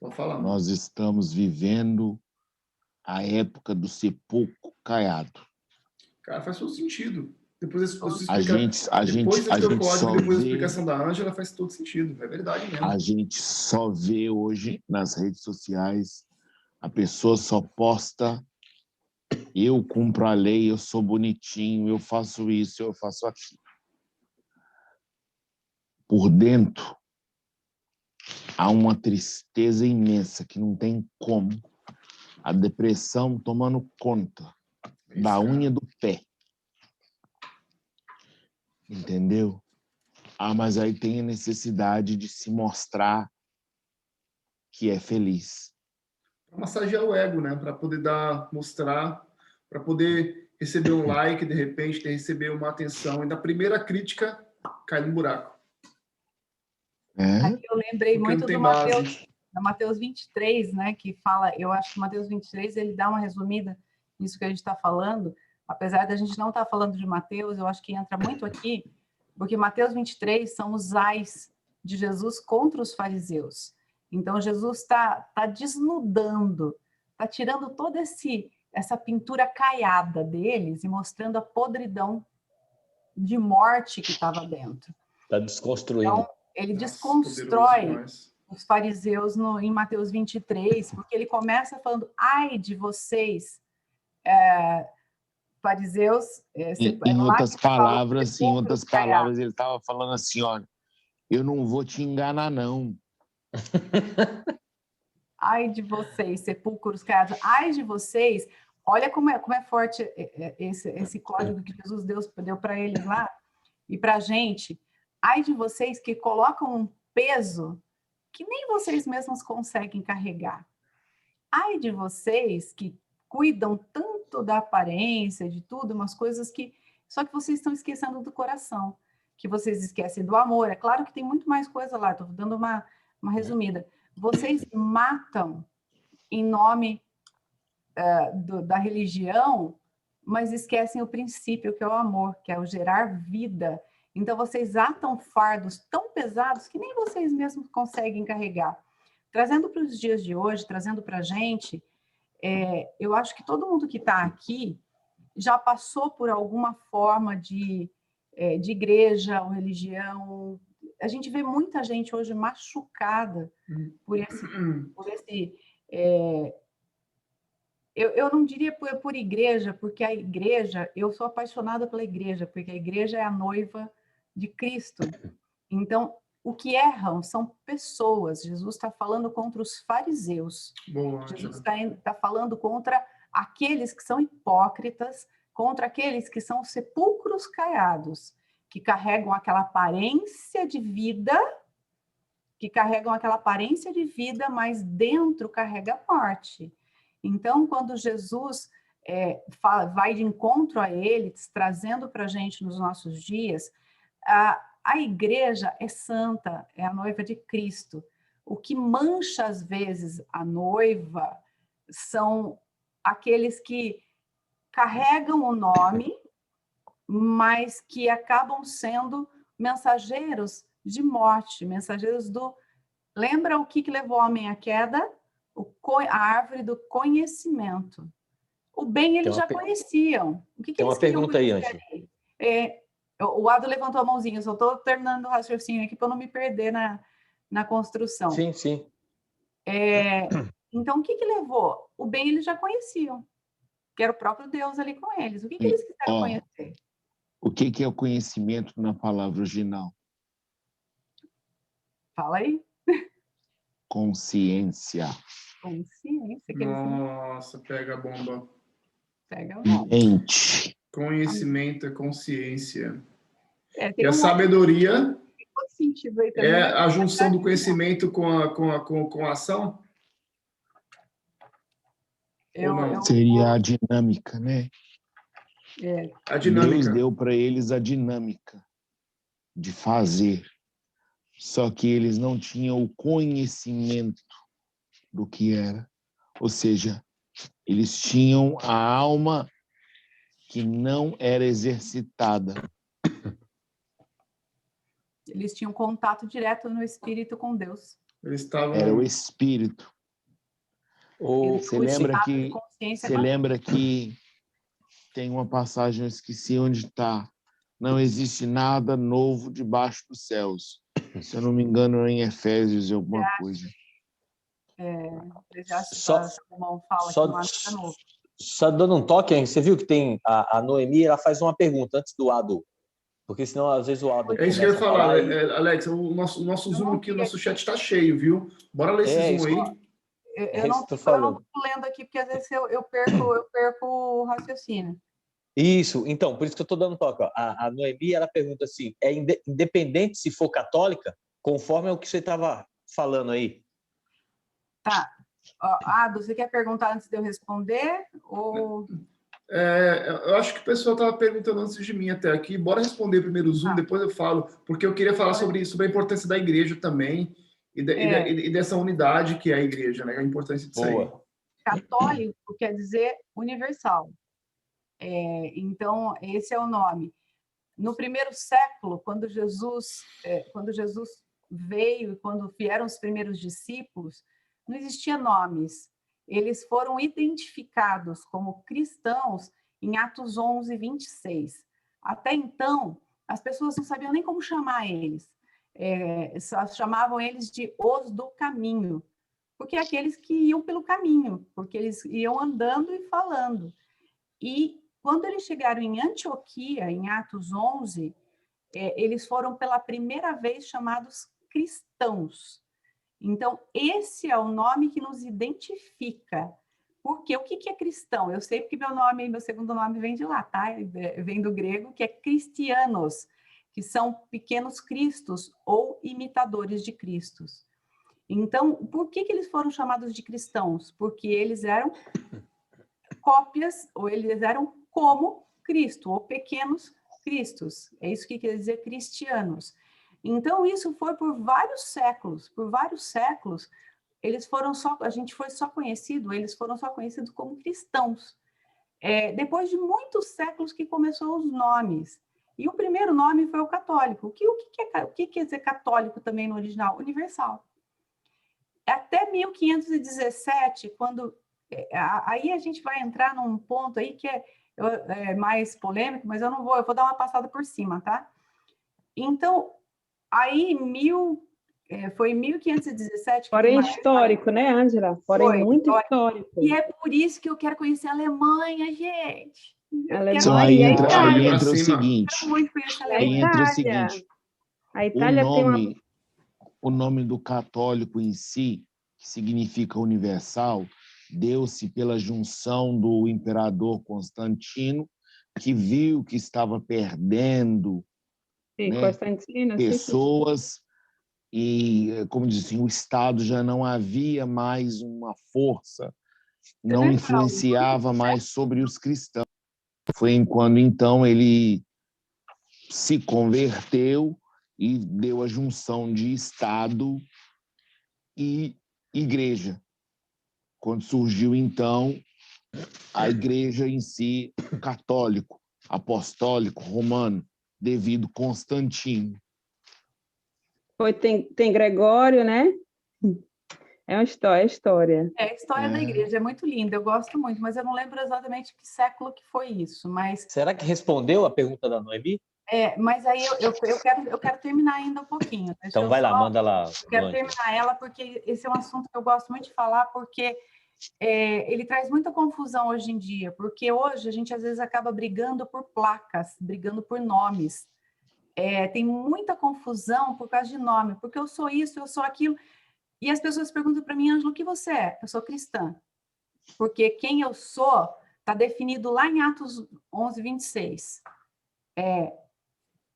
Só falar. Nós estamos vivendo a época do sepulcro caiado. Cara, faz todo sentido. Depois a gente código, depois da explicação da Ângela, faz todo sentido. É verdade mesmo. A gente só vê hoje nas redes sociais, a pessoa só posta: eu cumpro a lei, eu sou bonitinho, eu faço isso, eu faço aquilo. Por dentro, há uma tristeza imensa que não tem como. A depressão tomando conta da unha do pé. Entendeu? Mas aí tem a necessidade de se mostrar que é feliz. Massagear o ego, né? Para poder mostrar, para poder receber um like, de repente, receber uma atenção. E na primeira crítica, cai no buraco. Aqui eu lembrei muito do Mateus 23, né? Que fala, eu acho que o Mateus 23, ele dá uma resumida nisso que a gente está falando. Apesar da gente não estar falando de Mateus, eu acho que entra muito aqui, porque Mateus 23 são os ais de Jesus contra os fariseus. Então, Jesus está desnudando, está tirando toda essa pintura caiada deles e mostrando a podridão de morte que estava dentro. Está desconstruindo. Então, ele desconstrói os fariseus em Mateus 23, porque ele começa falando: ai de vocês, fariseus. Em outras palavras, ele estava falando assim: olha, eu não vou te enganar, não. Ai de vocês, sepulcros caiados. Ai de vocês. Olha como é forte esse código que Jesus deu para eles lá e para a gente. Ai de vocês que colocam um peso que nem vocês mesmos conseguem carregar. Ai de vocês que cuidam tanto da aparência, de tudo, umas coisas que... Só que vocês estão esquecendo do coração, que vocês esquecem do amor. É claro que tem muito mais coisa lá, estou dando uma resumida. Vocês matam em nome da religião, mas esquecem o princípio, que é o amor, que é o gerar vida. Então, vocês atam fardos tão pesados que nem vocês mesmos conseguem carregar. Trazendo para os dias de hoje, trazendo para a gente, eu acho que todo mundo que está aqui já passou por alguma forma de igreja ou religião. A gente vê muita gente hoje machucada por esse eu não diria por igreja, porque a igreja, eu sou apaixonada pela igreja, porque a igreja é a noiva de Cristo. Então, o que erram são pessoas. Jesus está falando contra os fariseus. Boa, Jesus está falando contra aqueles que são hipócritas, contra aqueles que são sepulcros caiados, que carregam aquela aparência de vida, mas dentro carrega a morte. Então, quando Jesus vai de encontro a eles, trazendo para a gente nos nossos dias, a igreja é santa, é a noiva de Cristo. O que mancha, às vezes, a noiva são aqueles que carregam o nome, mas que acabam sendo mensageiros de morte, mensageiros do... Lembra o que levou o homem à queda? A árvore do conhecimento. O bem eles já conheciam. O que tem eles uma pergunta aí, Ângela. O Ado levantou a mãozinha, eu só estou terminando o raciocínio aqui para não me perder na construção. Sim, sim. Então, o que levou? O bem eles já conheciam, que era o próprio Deus ali com eles. O que eles quiseram conhecer? O que é o conhecimento na palavra original? Fala aí. Consciência. Consciência. Nossa, pega a bomba. Pega a bomba. Mente. Conhecimento é consciência. E a sabedoria sentido aí também, é a junção do conhecimento com a ação? Seria a dinâmica, né? A dinâmica. Deus deu para eles a dinâmica de fazer. Só que eles não tinham o conhecimento do que era. Ou seja, eles tinham a alma que não era exercitada. Eles tinham contato direto no espírito com Deus. Era o espírito. Você lembra que tem uma passagem, eu esqueci onde está. Não existe nada novo debaixo dos céus. Se eu não me engano, é em Efésios alguma coisa. Só dando um toque, hein? Você viu que tem a Noemi, ela faz uma pergunta antes do Ado. Porque senão, às vezes, o Ado... É isso que eu ia falar, Alex. O nosso Zoom aqui, o nosso chat está cheio, viu? Bora ler esse Zoom aí. Eu não estou lendo aqui, porque às vezes eu perco o raciocínio. Isso, então, por isso que eu estou dando toque. Ó. A Noemi, ela pergunta assim, independente se for católica, conforme o que você estava falando aí? Tá. Ado, você quer perguntar antes de eu responder? Ou... eu acho que o pessoal estava perguntando antes de mim até aqui. Bora responder primeiro o Zoom, depois eu falo, porque eu queria falar sobre a importância da igreja também e dessa unidade que é a igreja, né? A importância disso aí. Católico quer dizer universal. Então, esse é o nome. No primeiro século, quando Jesus veio, quando vieram os primeiros discípulos, não existia nomes. Eles foram identificados como cristãos em Atos 11, 26. Até então, as pessoas não sabiam nem como chamar eles. Chamavam eles de os do caminho, porque é aqueles que iam pelo caminho, porque eles iam andando e falando. E quando eles chegaram em Antioquia, em Atos 11, eles foram pela primeira vez chamados cristãos. Então, esse é o nome que nos identifica. Porque o que é cristão? Eu sei porque meu segundo nome vem de lá, tá? Vem do grego, que é cristianos, que são pequenos cristos ou imitadores de Cristos. Então, por que eles foram chamados de cristãos? Porque eles eram cópias, ou eles eram como Cristo, ou pequenos cristos. É isso que quer dizer cristianos. Então, isso foi por vários séculos. eles foram só conhecidos como cristãos. Depois de muitos séculos que começou os nomes. E o primeiro nome foi o católico. O que quer dizer católico também no original? Universal. Até 1517, quando... aí a gente vai entrar num ponto aí que é mais polêmico, mas eu vou dar uma passada por cima, tá? Então, aí foi em 1517... Porém histórico, né, Ângela? Porém muito histórico. E é por isso que eu quero conhecer a Alemanha, gente. Então, aí entra o seguinte. A Itália tem uma... O nome do católico em si, que significa universal, deu-se pela junção do imperador Constantino, que viu que estava perdendo pessoas e, como dizem, o Estado já não havia mais uma força, não influenciava mais sobre os cristãos. Foi quando, então, ele se converteu e deu a junção de Estado e Igreja. Quando surgiu, então, a Igreja em si, católico, apostólico, romano, devido a Constantino. Tem Gregório, né? É uma história. A história da igreja é muito linda, eu gosto muito, mas eu não lembro exatamente que século que foi isso. Mas será que respondeu a pergunta da Noemi? Mas aí eu quero terminar ainda um pouquinho. Então vai lá, manda lá. Eu quero terminar ela, porque esse é um assunto que eu gosto muito de falar, porque ele traz muita confusão hoje em dia, porque hoje a gente às vezes acaba brigando por placas, brigando por nomes. Tem muita confusão por causa de nome, porque eu sou isso, eu sou aquilo. E as pessoas perguntam para mim, Ângela, o que você é? Eu sou cristã. Porque quem eu sou está definido lá em Atos 11, 26.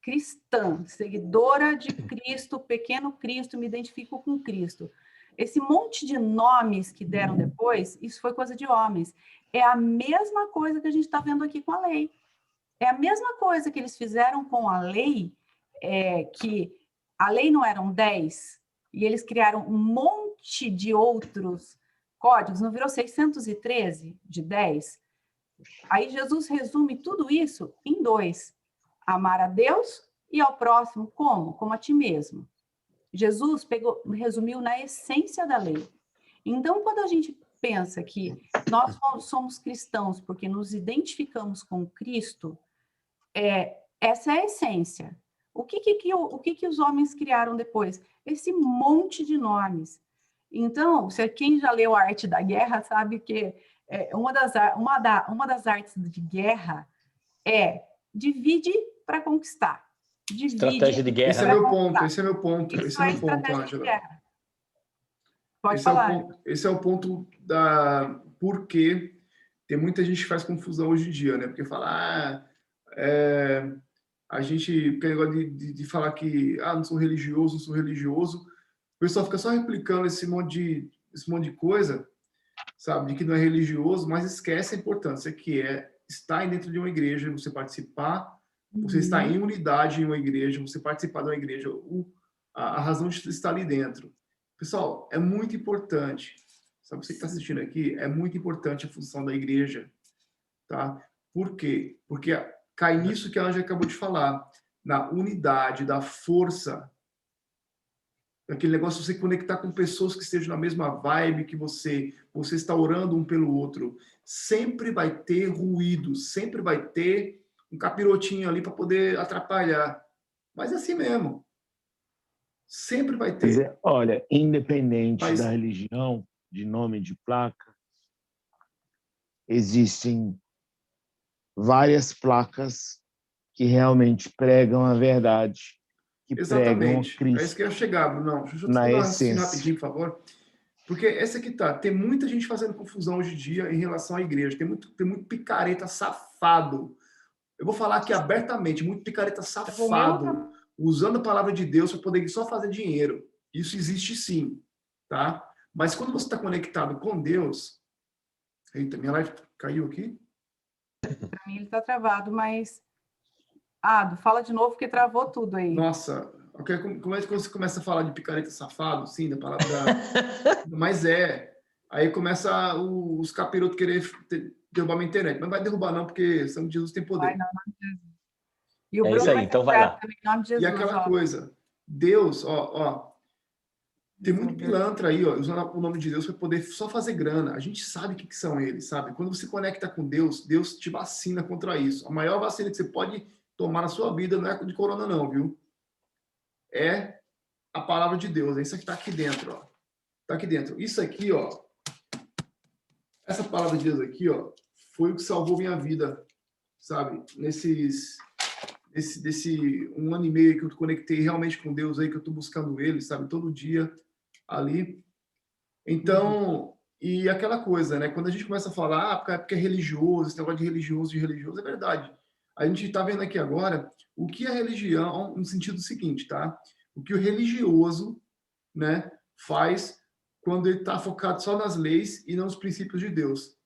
Cristã, seguidora de Cristo, pequeno Cristo, me identifico com Cristo. Esse monte de nomes que deram depois, isso foi coisa de homens. É a mesma coisa que a gente está vendo aqui com a lei. É a mesma coisa que eles fizeram com a lei, que a lei não eram 10, e eles criaram um monte de outros códigos, não virou 613 de 10? Aí Jesus resume tudo isso em 2. Amar a Deus e ao próximo como? Como a ti mesmo. Jesus resumiu na essência da lei. Então, quando a gente pensa que nós somos cristãos porque nos identificamos com Cristo, essa é a essência. O que os homens criaram depois? Esse monte de nomes. Então, quem já leu A Arte da Guerra sabe que uma das artes de guerra é divide para conquistar. Estratégia de guerra. Esse é meu ponto, Ângela. Pode falar. Esse é o ponto da porque tem muita gente que faz confusão hoje em dia, né? Porque fala, a gente quer negócio de falar que não sou religioso. O pessoal fica só replicando esse monte de coisa, sabe? De que não é religioso, mas esquece a importância que estar dentro de uma igreja, você participar, você estar em unidade em uma igreja, você participar de uma igreja, a razão de estar ali dentro. Pessoal, é muito importante. Sabe, você que está assistindo aqui, é muito importante a função da igreja, tá? Por quê? Porque cai nisso que a Ângela acabou de falar, na unidade, da força, aquele negócio de você conectar com pessoas que estejam na mesma vibe que você está orando um pelo outro. Sempre vai ter ruído, sempre vai ter um capirotinho ali para poder atrapalhar. Mas é assim mesmo. Sempre vai ter. Olha, independente da religião, de nome de placa, existem várias placas que realmente pregam a verdade, que pregam Cristo. É isso que eu ia chegar, Bruno. Deixa eu dar uma raciocínio rapidinho, por favor. Porque essa aqui tá. Tem muita gente fazendo confusão hoje em dia em relação à igreja. Tem muito picareta safado. Eu vou falar aqui abertamente, muito picareta safado, usando a palavra de Deus para poder só fazer dinheiro. Isso existe sim, tá? Mas quando você está conectado com Deus... Eita, minha live caiu aqui? Para mim ele está travado, mas... Ado, fala de novo porque travou tudo aí. Nossa, Ok? Como é que você começa a falar de picareta safado, sim, da palavra mas aí começa os capirotos querer derrubar minha internet. Mas não vai derrubar não, porque Sangue de Jesus tem poder. Vai, não, em nome de Jesus. E o É Bruno isso aí, vai então ser vai curado lá. também, em nome de Jesus. E aquela ó. coisa, Deus, tem muito pilantra aí, usando o nome de Deus para poder só fazer grana. A gente sabe o que são eles, sabe? Quando você conecta com Deus, Deus te vacina contra isso. A maior vacina que você pode tomar na sua vida não é de corona não, viu? É a palavra de Deus. É isso que está aqui dentro, ó. Tá aqui dentro. Isso aqui, ó. Essa palavra de Deus aqui, ó, foi o que salvou minha vida, sabe? Desse 1 ano e meio que eu conectei realmente com Deus aí, que eu tô buscando Ele, sabe? Todo dia ali. Então, e aquela coisa, né? Quando a gente começa a falar, porque é religioso, esse negócio de religioso, é verdade. A gente está vendo aqui agora o que a religião, no sentido seguinte, tá? O que o religioso, né, faz quando ele está focado só nas leis e não nos princípios de Deus,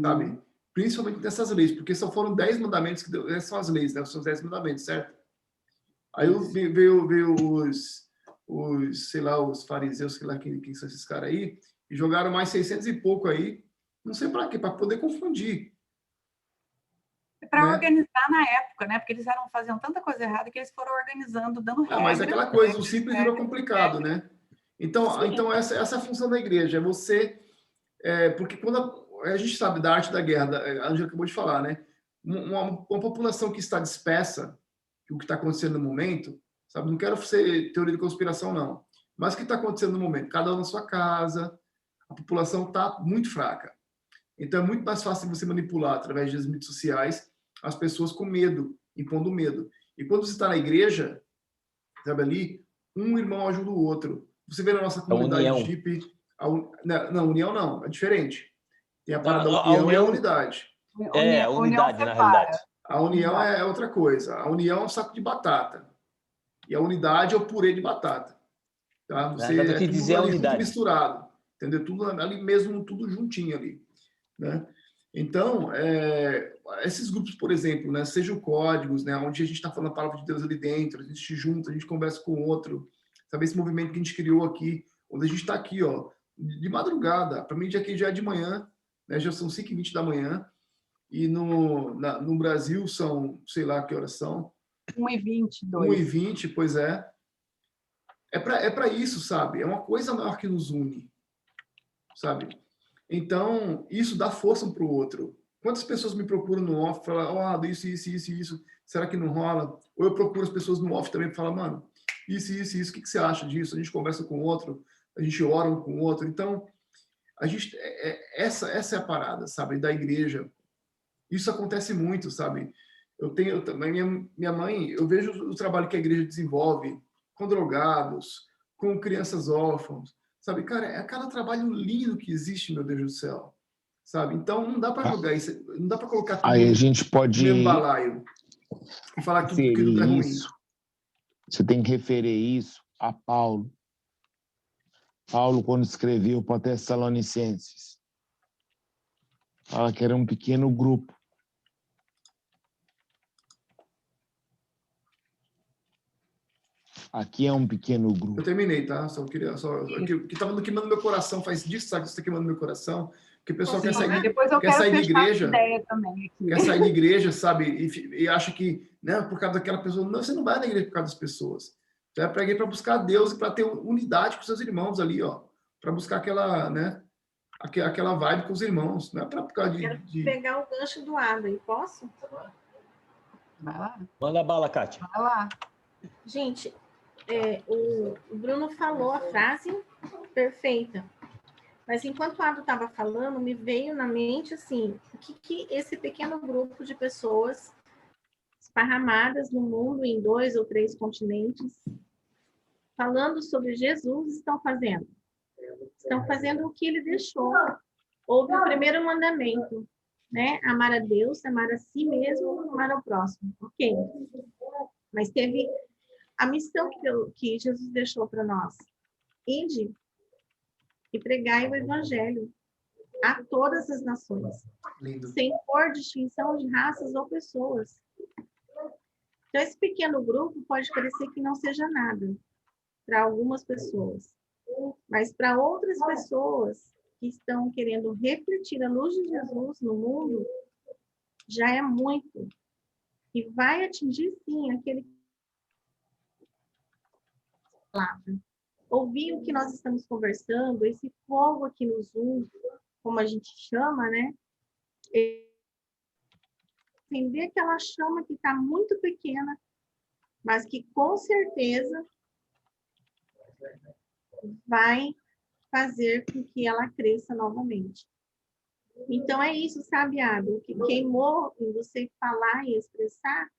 sabe? Principalmente nessas leis, porque só foram 10 mandamentos que Deus, são as leis, né? São os 10 mandamentos, certo? Aí veio sei lá, os fariseus, sei lá quem são esses caras aí, e jogaram mais 600 e pouco aí, não sei para quê, para poder confundir. Para né? organizar na época, né? Porque eles faziam tanta coisa errada que eles foram organizando, dando regras. Mas aquela coisa, o simples virou complicado, né? Então essa é a função da igreja, é você... porque quando a gente sabe da arte da guerra, a Angela acabou de falar, né? Uma população que está dispersa, o que está acontecendo no momento, sabe? Não quero ser teoria de conspiração, não. Mas o que está acontecendo no momento? Cada um na sua casa, a população está muito fraca. Então é muito mais fácil você manipular através das mídias sociais as pessoas com medo, impondo medo. E quando você está na igreja, sabe ali, um irmão ajuda o outro. Você vê na nossa comunidade união. Jeep, não, união não, é diferente. Tem a parada da A união e a união- unidade. a unidade, na realidade. A união é outra coisa. A união é um saco de batata. E a unidade é o purê de batata. Tá? Você Nada que dizer a ali, tudo unidade. misturado. Entendeu? Tudo ali mesmo, tudo juntinho ali. Né? Então, esses grupos, por exemplo, né, sejam códigos, né, onde a gente está falando a palavra de Deus ali dentro, a gente se junta, a gente conversa com o outro, sabe, esse movimento que a gente criou aqui, onde a gente está aqui, ó, de madrugada, para mim aqui já é de manhã, né, já são 5h20 da manhã, e no Brasil são, sei lá que horas são. 1h22. 1h20, pois é. É para isso, sabe? É uma coisa maior que nos une, sabe? Então, isso dá força um para o outro. Quantas pessoas me procuram no off e falam, isso, será que não rola? Ou eu procuro as pessoas no off também e falo, mano, isso, o que você acha disso? A gente conversa com o outro, a gente ora um com o outro. Então, a gente, essa é a parada, sabe? Da igreja. Isso acontece muito, sabe? Minha mãe, eu vejo o trabalho que a igreja desenvolve com drogados, com crianças órfãos, sabe? Cara, é cada trabalho lindo que existe, meu Deus do céu, sabe? Então não dá para jogar isso, não dá para colocar tudo Aí a gente pode no mesmo balaio e falar que tudo é ruim. Você tem que referir isso a Paulo. Paulo, quando escreveu para Tessalonicenses, fala que era um pequeno grupo. Aqui é um pequeno grupo. Eu terminei, tá? O que estava queimando meu coração faz disso, sabe? Isso está queimando meu coração. Porque o pessoal quer sair de igreja. Quer sair de igreja, sabe? E acha que, né, por causa daquela pessoa. Não, você não vai na igreja por causa das pessoas. Você vai para a igreja para buscar Deus e para ter unidade com seus irmãos ali, ó. Para buscar aquela, né? Aquela vibe com os irmãos. Não é para por causa Quero pegar o gancho do Adam, posso? Vai lá. Manda bala, Kátia. Vai lá. Gente, o Bruno falou a frase perfeita. Mas enquanto o Ado estava falando, me veio na mente assim, o que esse pequeno grupo de pessoas esparramadas no mundo em 2 ou 3 continentes, falando sobre Jesus, estão fazendo? Estão fazendo o que ele deixou. Houve o primeiro mandamento, né? Amar a Deus, amar a si mesmo, amar ao próximo. Ok. Mas teve a missão que Jesus deixou para nós. Ide e pregai o evangelho a todas as nações, Lindo. sem pôr distinção de raças ou pessoas. Então, esse pequeno grupo pode parecer que não seja nada para algumas pessoas, mas para outras pessoas que estão querendo refletir a luz de Jesus no mundo, já é muito. E vai atingir, sim, aquele palavra. Ouvir o que nós estamos conversando, esse fogo aqui no Zoom, como a gente chama, né? Acender aquela chama que está muito pequena, mas que com certeza vai fazer com que ela cresça novamente. Então é isso, sabe, Abel? O que queimou em você falar e expressar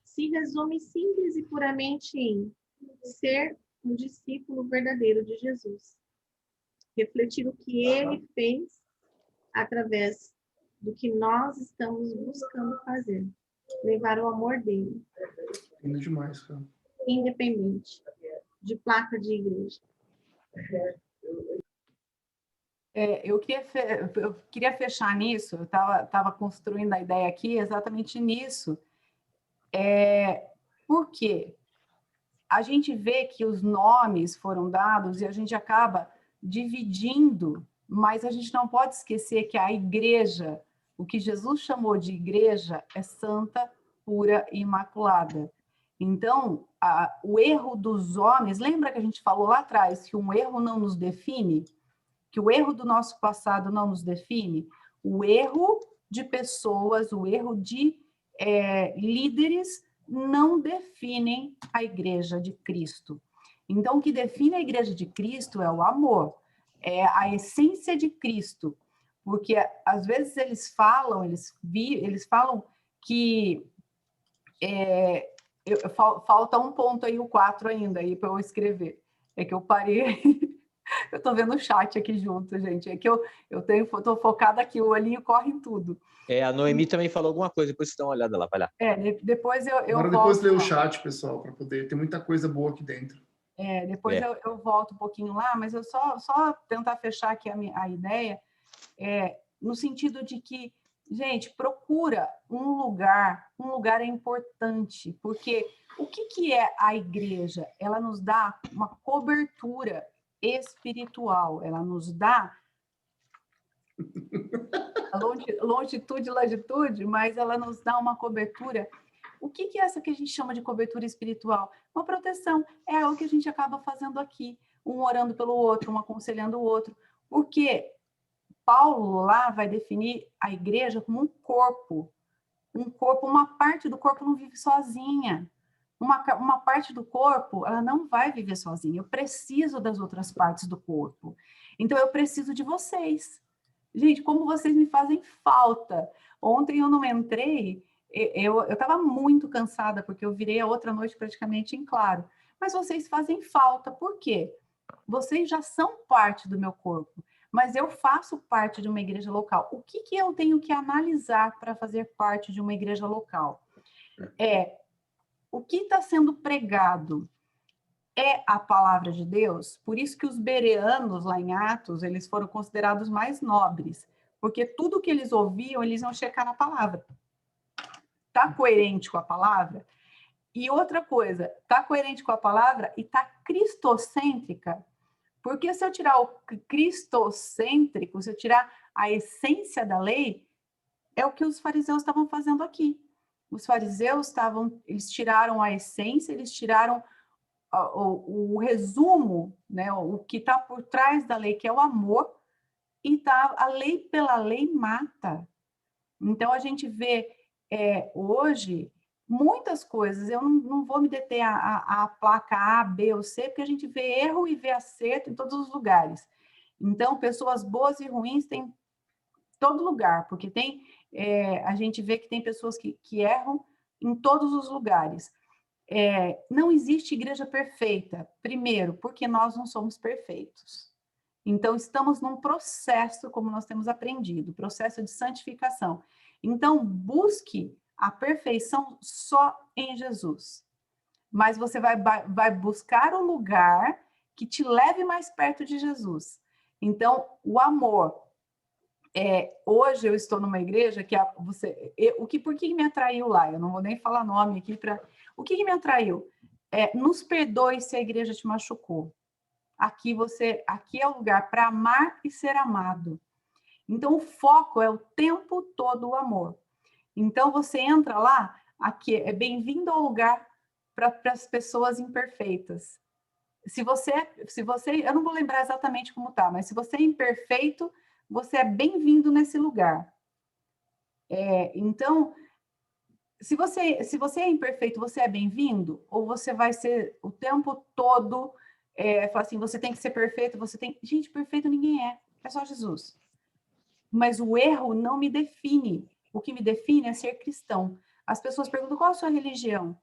se resume simples e puramente em ser um discípulo verdadeiro de Jesus. Refletir o que ele fez através do que nós estamos buscando fazer. Levar o amor dele. Lindo demais, cara. Independente de placa de igreja. Eu queria fechar nisso, eu estava construindo a ideia aqui exatamente nisso. Por quê? A gente vê que os nomes foram dados e a gente acaba dividindo, mas a gente não pode esquecer que a igreja, o que Jesus chamou de igreja, é santa, pura e imaculada. Então, o erro dos homens, lembra que a gente falou lá atrás que um erro não nos define? Que o erro do nosso passado não nos define? O erro de pessoas, o erro de líderes não definem a igreja de Cristo. Então, o que define a igreja de Cristo é o amor, é a essência de Cristo, porque às vezes eles falam que falta um ponto aí, o 4 ainda, aí para eu escrever. É que eu parei, eu estou vendo o chat aqui junto, gente, é que eu estou focada aqui, o olhinho corre em tudo. A Noemi também falou alguma coisa, depois você dá uma olhada lá, vai lá. Depois eu Agora volto. Depois ler o chat, pessoal, para poder... Tem muita coisa boa aqui dentro. Depois eu volto um pouquinho lá, mas eu só tentar fechar aqui a ideia, no sentido de que, gente, procura um lugar é importante, porque o que é a igreja? Ela nos dá uma cobertura espiritual, ela nos dá longitude e latitude, mas ela nos dá uma cobertura. O que é essa que a gente chama de cobertura espiritual? Uma proteção. É algo que a gente acaba fazendo aqui, um orando pelo outro, um aconselhando o outro. Porque Paulo lá vai definir a igreja como um corpo. Uma parte do corpo não vive sozinha. Uma parte do corpo, ela não vai viver sozinha. Eu preciso das outras partes do corpo. Então, eu preciso de vocês. Gente, como vocês me fazem falta. Ontem eu não entrei, eu estava muito cansada, porque eu virei a outra noite praticamente em claro. Mas vocês fazem falta, por quê? Vocês já são parte do meu corpo, mas eu faço parte de uma igreja local. O que eu tenho que analisar para fazer parte de uma igreja local? O que está sendo pregado é a palavra de Deus? Por isso que os bereanos, lá em Atos, eles foram considerados mais nobres, porque tudo que eles ouviam, eles iam checar na palavra. Está coerente com a palavra? E outra coisa, está coerente com a palavra e está cristocêntrica? Porque se eu tirar o cristocêntrico, se eu tirar a essência da lei, é o que os fariseus estavam fazendo aqui. Os fariseus eles tiraram a essência, eles tiraram o resumo, né, o que está por trás da lei, que é o amor, e a lei pela lei mata. Então, a gente vê hoje muitas coisas, eu não vou me deter a placa A, B ou C, porque a gente vê erro e vê acerto em todos os lugares. Então, pessoas boas e ruins tem em todo lugar, porque a gente vê que tem pessoas que erram em todos os lugares. Não existe igreja perfeita, primeiro, porque nós não somos perfeitos. Então, estamos num processo, como nós temos aprendido, processo de santificação. Então, busque a perfeição só em Jesus. Mas você vai buscar o lugar que te leve mais perto de Jesus. Então, o amor. Hoje eu estou numa igreja que por que me atraiu lá? Eu não vou nem falar nome aqui O que me atraiu? Nos perdoe se a igreja te machucou. Aqui é o lugar para amar e ser amado. Então, o foco é o tempo todo o amor. Então, você entra lá, aqui é bem-vindo ao lugar para as pessoas imperfeitas. Se você, eu não vou lembrar exatamente como tá, mas se você é imperfeito, você é bem-vindo nesse lugar. Então, se você é imperfeito, você é bem-vindo? Ou você vai ser o tempo todo, falar assim, você tem que ser perfeito, Gente, perfeito ninguém é só Jesus. Mas o erro não me define. O que me define é ser cristão. As pessoas perguntam, qual a sua religião?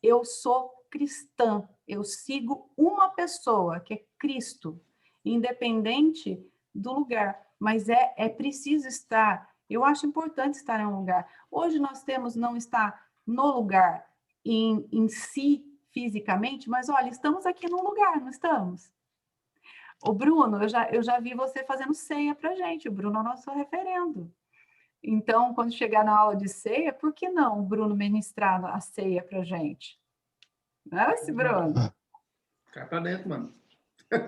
Eu sou cristã. Eu sigo uma pessoa, que é Cristo, independente do lugar. Mas é preciso estar. Eu acho importante estar em um lugar. Hoje nós temos não estar no lugar em si, fisicamente, mas olha, estamos aqui num lugar, não estamos? O Bruno, eu já vi você fazendo ceia para gente. O Bruno é o nosso referendo. Então, quando chegar na aula de ceia, por que não o Bruno ministrar a ceia para gente? Não é esse, Bruno? Cai pra dentro, mano.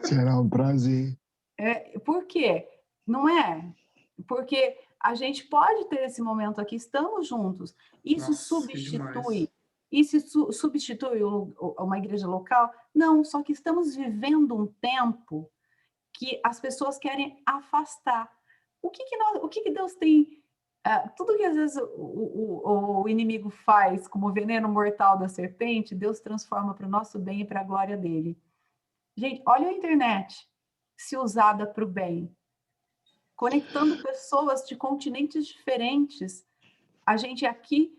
Será um prazer. Por quê? Não é? Porque a gente pode ter esse momento aqui, estamos juntos. Isso substitui uma igreja local? Não, só que estamos vivendo um tempo que as pessoas querem afastar. O que Deus tem? Tudo que às vezes o inimigo faz como veneno mortal da serpente, Deus transforma para o nosso bem e para a glória dele. Gente, olha a internet, se usada para o bem, conectando pessoas de continentes diferentes. A gente aqui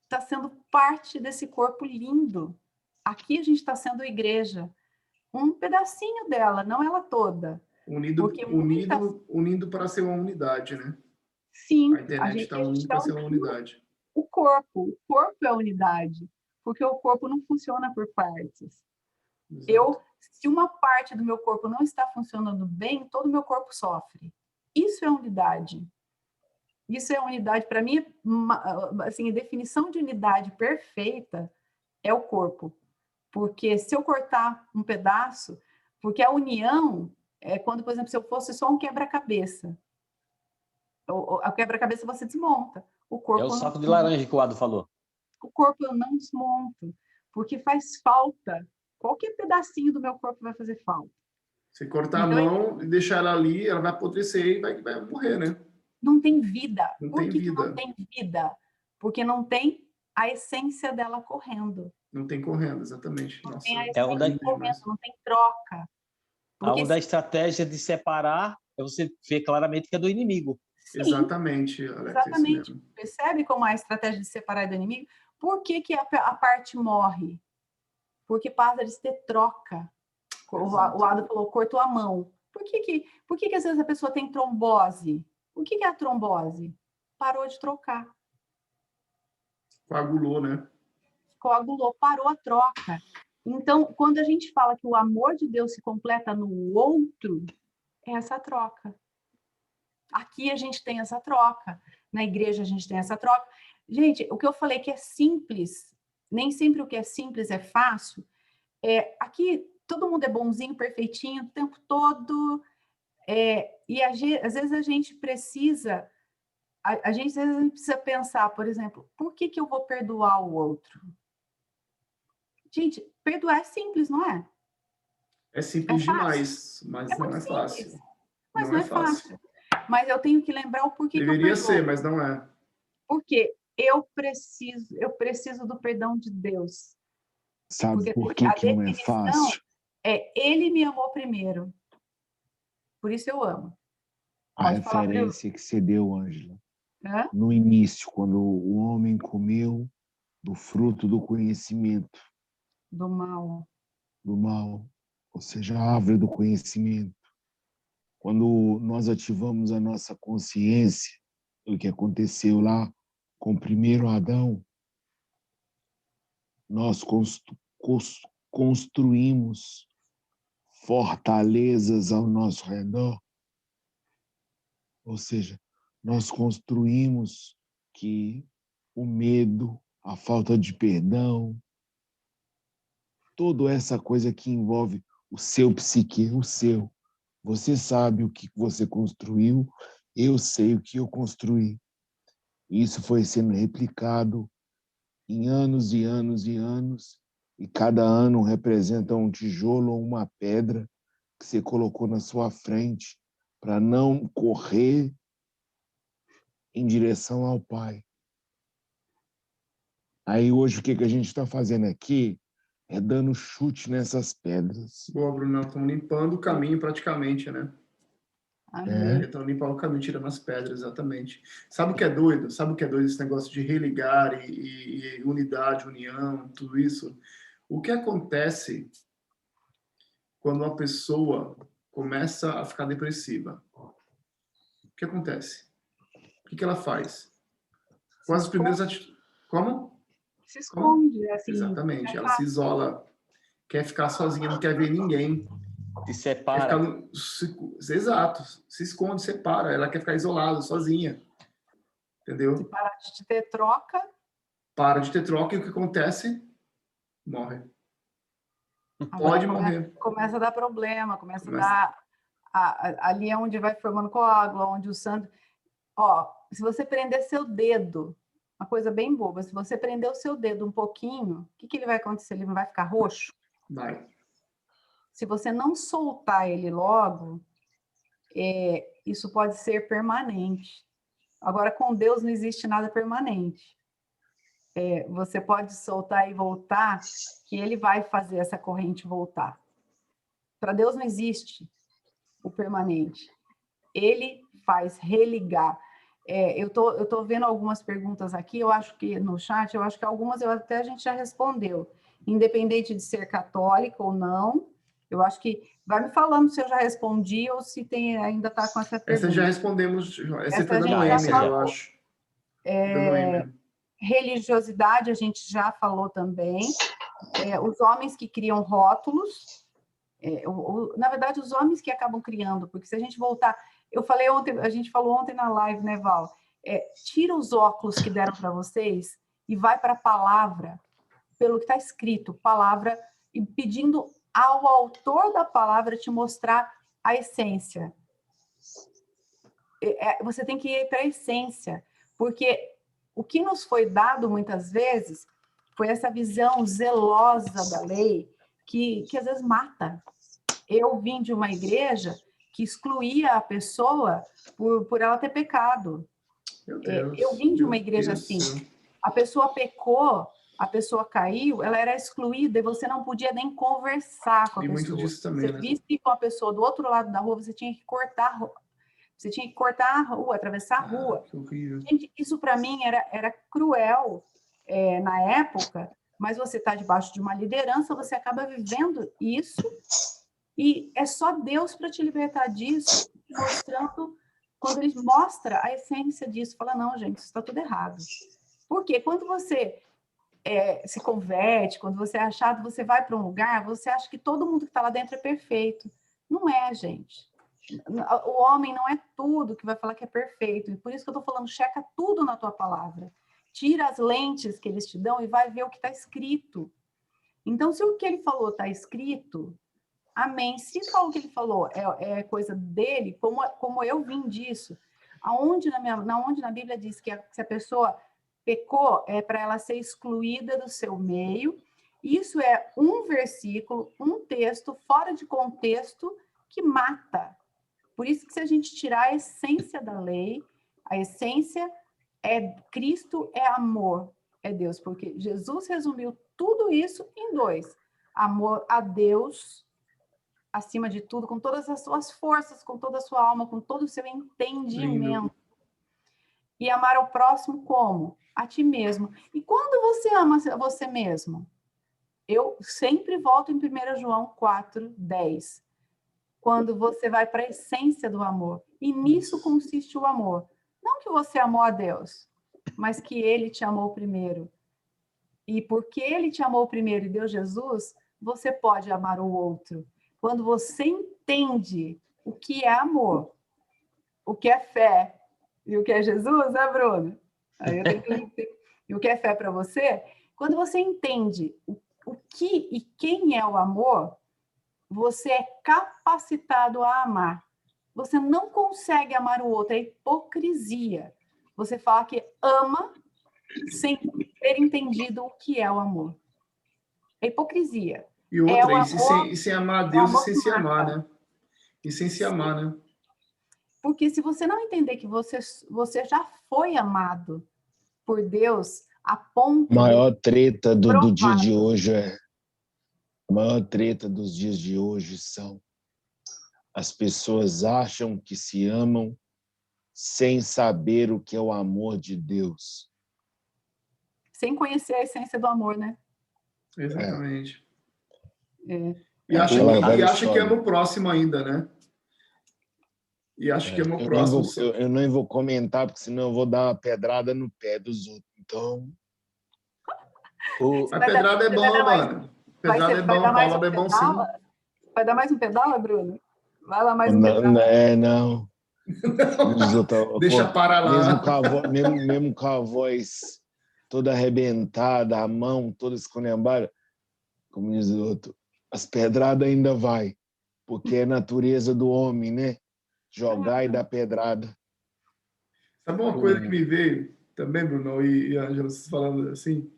está sendo parte desse corpo lindo. Aqui a gente está sendo igreja. Um pedacinho dela, não ela toda. Unindo para ser uma unidade, né? Sim, a internet está unindo para ser uma unidade. O corpo é a unidade, porque o corpo não funciona por partes. Se uma parte do meu corpo não está funcionando bem, todo o meu corpo sofre. Isso é unidade. Isso é unidade. Para mim, assim, a definição de unidade perfeita é o corpo. Porque se eu cortar um pedaço, porque a união é quando, por exemplo, se eu fosse só um quebra-cabeça. O quebra-cabeça você desmonta. O corpo é o saco de laranja que o Ado falou. O corpo eu não desmonto, porque faz falta. Qualquer pedacinho do meu corpo vai fazer falta. Se cortar a mão e deixar ela ali, ela vai apodrecer e vai morrer, né? Não tem vida. Por que não tem vida? Porque não tem a essência dela correndo. Não tem correndo, exatamente. Não Nossa, tem a essência correndo, não tem troca. A estratégia de separar é você ver claramente que é do inimigo. Sim, exatamente, Alex, exatamente. Percebe como a estratégia de separar do inimigo? Por que a parte morre? Porque passa de ter troca. O Ado falou, cortou a mão. Por que às vezes a pessoa tem trombose? O que é a trombose? Parou de trocar. Coagulou, né? Coagulou, parou a troca. Então, quando a gente fala que o amor de Deus se completa no outro, é essa troca. Aqui a gente tem essa troca. Na igreja a gente tem essa troca. Gente, o que eu falei que é simples, nem sempre o que é simples é fácil. Aqui todo mundo é bonzinho, perfeitinho, o tempo todo. E às vezes a gente precisa... A gente às vezes precisa pensar, por exemplo, por que eu vou perdoar o outro? Gente, perdoar é simples, não é? É simples demais, mas não é fácil. Mas não é fácil. Mas eu tenho que lembrar o porquê que eu Deveria ser, mas não é. Porque eu preciso do perdão de Deus. Sabe por que não é fácil? Ele me amou primeiro. Por isso eu amo. A referência que você deu, Ângela, no início, quando o homem comeu do fruto do conhecimento. Do mal. Do mal, ou seja, a árvore do conhecimento. Quando nós ativamos a nossa consciência, o que aconteceu lá com o primeiro Adão, nós construímos fortalezas ao nosso redor, ou seja, nós construímos que o medo, a falta de perdão, toda essa coisa que envolve o seu psique, o seu. Você sabe o que você construiu, eu sei o que eu construí. Isso foi sendo replicado em anos e anos e anos, e cada ano representa um tijolo ou uma pedra que você colocou na sua frente para não correr em direção ao Pai. Aí hoje o que a gente está fazendo aqui é dando chute nessas pedras. Boa, Bruno, estão limpando o caminho praticamente, né? Amém. Estão limpando o caminho, tirando as pedras, exatamente. Sabe o que é doido? Sabe o que é doido esse negócio de religar e unidade, união, tudo isso? O que acontece quando uma pessoa começa a ficar depressiva? O que acontece? O que ela faz? Quais as primeiras atitudes? Como? Se esconde, assim. Exatamente. Ela se isola, quer ficar sozinha, não quer ver ninguém. Se Quer separa. ficar exato, se esconde, separa. Ela quer ficar isolada, sozinha. Entendeu? Se parar de ter troca, Para de ter troca e o que acontece? Morre. agora Pode morrer. começa a dar problema, começa a dar... ali é onde vai formando coágulo, onde o sangue... Ó, se você prender seu dedo, uma coisa bem boba, se você prender o seu dedo um pouquinho, o que ele vai acontecer? Ele não vai ficar roxo? Vai. Se você não soltar ele logo, isso pode ser permanente. Agora, com Deus não existe nada permanente. Você pode soltar e voltar, que ele vai fazer essa corrente voltar. Para Deus não existe o permanente. Ele faz religar. Eu tô vendo algumas perguntas aqui, eu acho que no chat, eu acho que algumas até a gente já respondeu. Independente de ser católico ou não, eu acho que vai me falando se eu já respondi ou se ainda está com essa pergunta. Essa já respondemos. Essa foi da já Noêmia, falou. eu acho. Da Noêmia. Religiosidade a gente já falou também. Os homens que criam rótulos, na verdade, os homens que acabam criando, porque se a gente voltar... Eu falei ontem, a gente falou ontem na live, né, Val? Tira os óculos que deram para vocês e vai para a palavra, pelo que está escrito, palavra, e pedindo ao autor da palavra te mostrar a essência. Você tem que ir para a essência, porque o que nos foi dado muitas vezes foi essa visão zelosa da lei que às vezes mata. Eu vim de uma igreja que excluía a pessoa por ela ter pecado. Meu Deus, eu vim de uma igreja assim. A pessoa pecou, a pessoa caiu, ela era excluída e você não podia nem conversar com a pessoa. Muito disso também, você né? visse com a pessoa do outro lado da rua, você tinha que cortar a rua, atravessar a rua. Que horrível. Gente, isso para mim era cruel na época, mas você está debaixo de uma liderança, você acaba vivendo isso e é só Deus para te libertar disso, mostrando, quando Ele mostra a essência disso, fala, não, gente, isso está tudo errado. Porque quando você se converte, quando você é achado, você vai para um lugar, você acha que todo mundo que está lá dentro é perfeito. Não é, gente. O homem não é tudo que vai falar que é perfeito. E por isso que eu estou falando, checa tudo na tua palavra. Tira as lentes que eles te dão e vai ver o que está escrito. Então, se o que ele falou está escrito, amém. Se o que ele falou é coisa dele, como eu vim disso, aonde na Bíblia diz que se a pessoa pecou, é para ela ser excluída do seu meio. Isso é um versículo, um texto, fora de contexto, que mata. Por isso que se a gente tirar a essência da lei, a essência Cristo é amor, é Deus, porque Jesus resumiu tudo isso em 2. Amor a Deus, acima de tudo, com todas as suas forças, com toda a sua alma, com todo o seu entendimento. Lindo. E amar ao próximo como? A ti mesmo. E quando você ama você mesmo? Eu sempre volto em 1 João 4:10. Quando você vai para a essência do amor. E nisso consiste o amor. Não que você amou a Deus, mas que Ele te amou primeiro. E porque Ele te amou primeiro e deu Jesus, você pode amar o outro. Quando você entende o que é amor, o que é fé e o que é Jesus, né, Bruno? Aí eu E o que é fé para você? Quando você entende o que e quem é o amor, você é capacitado a amar. Você não consegue amar o outro, é hipocrisia. Você fala que ama sem ter entendido o que é o amor. É hipocrisia. E outra, o e sem amar a Deus e sem se mata. amar, né? E sem se amar, né? Porque se você não entender que você já foi amado por Deus a ponto A maior treta do dia de provado. hoje a maior treta dos dias de hoje são as pessoas acham que se amam sem saber o que é o amor de Deus. Sem conhecer a essência do amor, né? Exatamente. É. E acha Aquela que história. ama o próximo ainda, né? E acha que ama o Eu próximo. nem vou comentar, porque senão eu vou dar uma pedrada no pé dos outros. Então, A pedrada é bom, mano. Pedrada é bom, paulada é bom sim. Vai dar mais um pedala, Bruno? Vai lá mais um não, pedala. não. Deixa para lá. Mesmo com a voz toda arrebentada, a mão toda esculhambada, como diz o outro, as pedradas ainda vai, porque é natureza do homem, né? Jogar e dar pedrada. Sabe uma coisa que me veio também, Bruno e Ângela, vocês falando assim?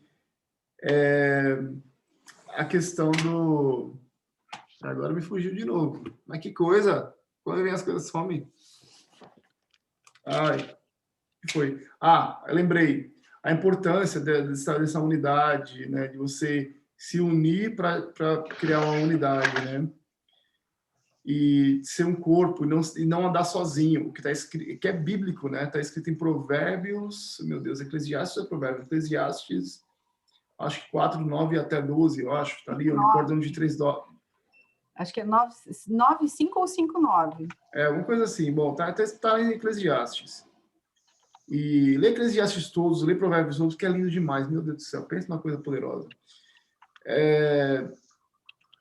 A questão do... Agora me fugiu de novo. Mas que coisa! Quando vem as coisas somem. Ai, o que foi? Eu lembrei. A importância dessa unidade, né? De você se unir para criar uma unidade, né? E ser um corpo e não andar sozinho, o que tá escrito, que é bíblico, né? Está escrito em Provérbios, meu Deus, Eclesiastes é Provérbios, Eclesiastes, acho que 4, 9 até 12, eu acho, tá ali, o cordão de 3 dó. Acho que é 9, 5 ou 5, 9. É, uma coisa assim, bom, tá em Eclesiastes. E lê Eclesiastes todos, lê Provérbios todos, que é lindo demais, meu Deus do céu, pensa numa coisa poderosa.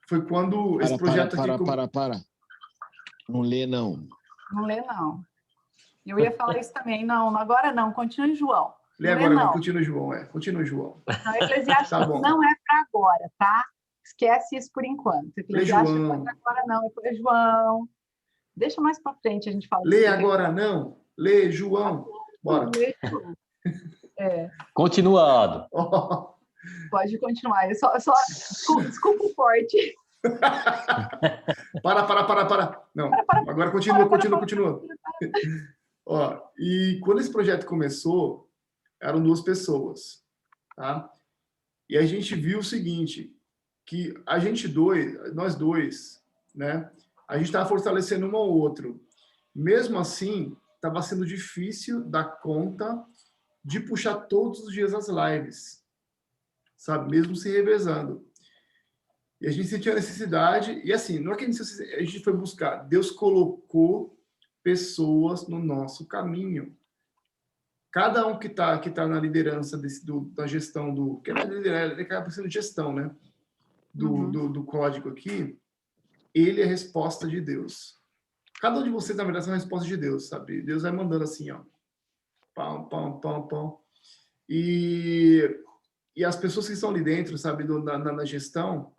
Foi quando esse projeto aqui... Para. Não lê, não. Não lê, não. Eu ia falar isso também. Não, agora não. Continue, João. Lê agora, não. Continua, João. Continua, João. Não, Eclesiastes tá bom. Não é para agora, tá? Esquece isso por enquanto. Eclesiastes não é para agora, não. É João. Deixa mais para frente a gente fala. Lê agora, não. Lê, João. Bora. Continuando. Pode continuar. Desculpa o forte. Para. Não, agora continua. Ó, e quando esse projeto começou, eram 2 pessoas, tá? E a gente viu o seguinte, que nós dois, né? A gente estava fortalecendo um ao outro. Mesmo assim, estava sendo difícil dar conta de puxar todos os dias as lives, sabe? Mesmo se revezando. E a gente sentiu a necessidade, e assim, não é que a gente foi buscar, Deus colocou pessoas no nosso caminho. Cada um que tá na liderança da gestão do... Que ele acaba sendo gestão, né? Do código aqui, ele é a resposta de Deus. Cada um de vocês, na verdade, é uma resposta de Deus, sabe? Deus vai mandando assim, ó. Pão. E as pessoas que estão ali dentro, sabe, na gestão,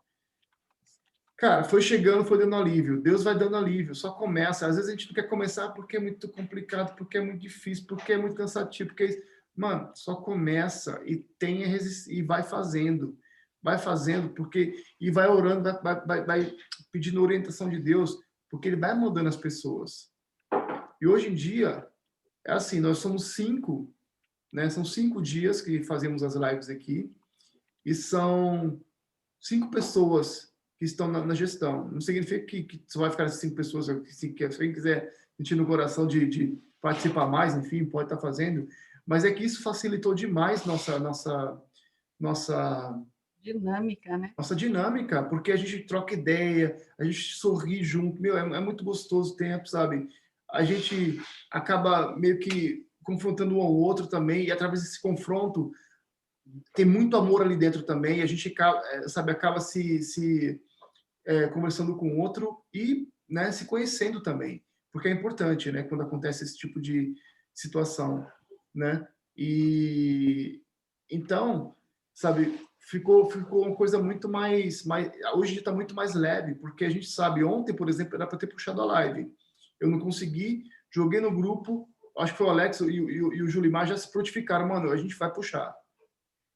cara, foi chegando, foi dando alívio. Deus vai dando alívio, só começa. Às vezes a gente não quer começar porque é muito complicado, porque é muito difícil, porque é muito cansativo, porque... Mano, só começa e e vai fazendo. Vai fazendo, e vai orando, vai pedindo orientação de Deus, porque Ele vai mudando as pessoas. E hoje em dia, é assim, nós somos 5, né? São 5 dias que fazemos as lives aqui, e são 5 pessoas que estão na gestão. Não significa que só vai ficar essas 5 pessoas, se quem quiser sentir no coração de participar mais, enfim, pode estar fazendo, mas é que isso facilitou demais nossa dinâmica, né? Nossa dinâmica, porque a gente troca ideia, a gente sorri junto, é muito gostoso o tempo, sabe? A gente acaba meio que confrontando um ao outro também, e através desse confronto tem muito amor ali dentro também, e a gente acaba se conversando com o outro e, né, se conhecendo também, porque é importante, né, quando acontece esse tipo de situação, né? E Então, sabe, ficou uma coisa muito mais hoje está muito mais leve, porque a gente sabe, ontem, por exemplo, era para ter puxado a live. Eu não consegui, joguei no grupo, acho que foi o Alex e o Julimar já se prontificaram, mano, a gente vai puxar.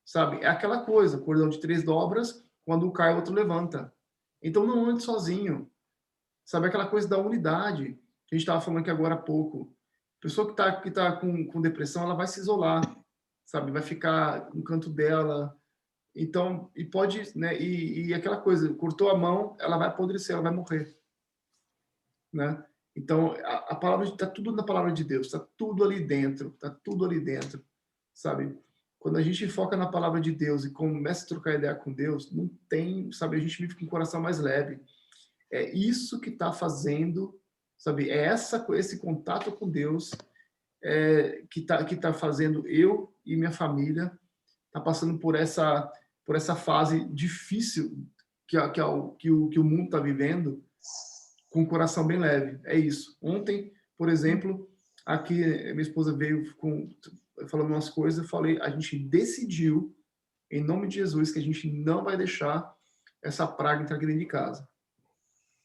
Sabe? É aquela coisa, cordão de 3 dobras, quando um cai, o outro levanta. Então não ande sozinho. Sabe aquela coisa da unidade que a gente estava falando aqui agora há pouco. A pessoa que tá com depressão, ela vai se isolar, sabe? Vai ficar no canto dela. Então, e pode, né? E aquela coisa, cortou a mão, ela vai apodrecer, ela vai morrer, né? Então, a palavra está tudo na palavra de Deus, está tudo ali dentro, sabe? Quando a gente foca na palavra de Deus e começa a trocar ideia com Deus, não tem, sabe? A gente vive com o coração mais leve. É isso que está fazendo, sabe? É esse contato com Deus que tá fazendo eu e minha família tá passando por essa fase difícil que o mundo está vivendo, com o coração bem leve. É isso. Ontem, por exemplo, aqui minha esposa veio falando umas coisas, eu falei, a gente decidiu, em nome de Jesus, que a gente não vai deixar essa praga entrar aqui dentro de casa.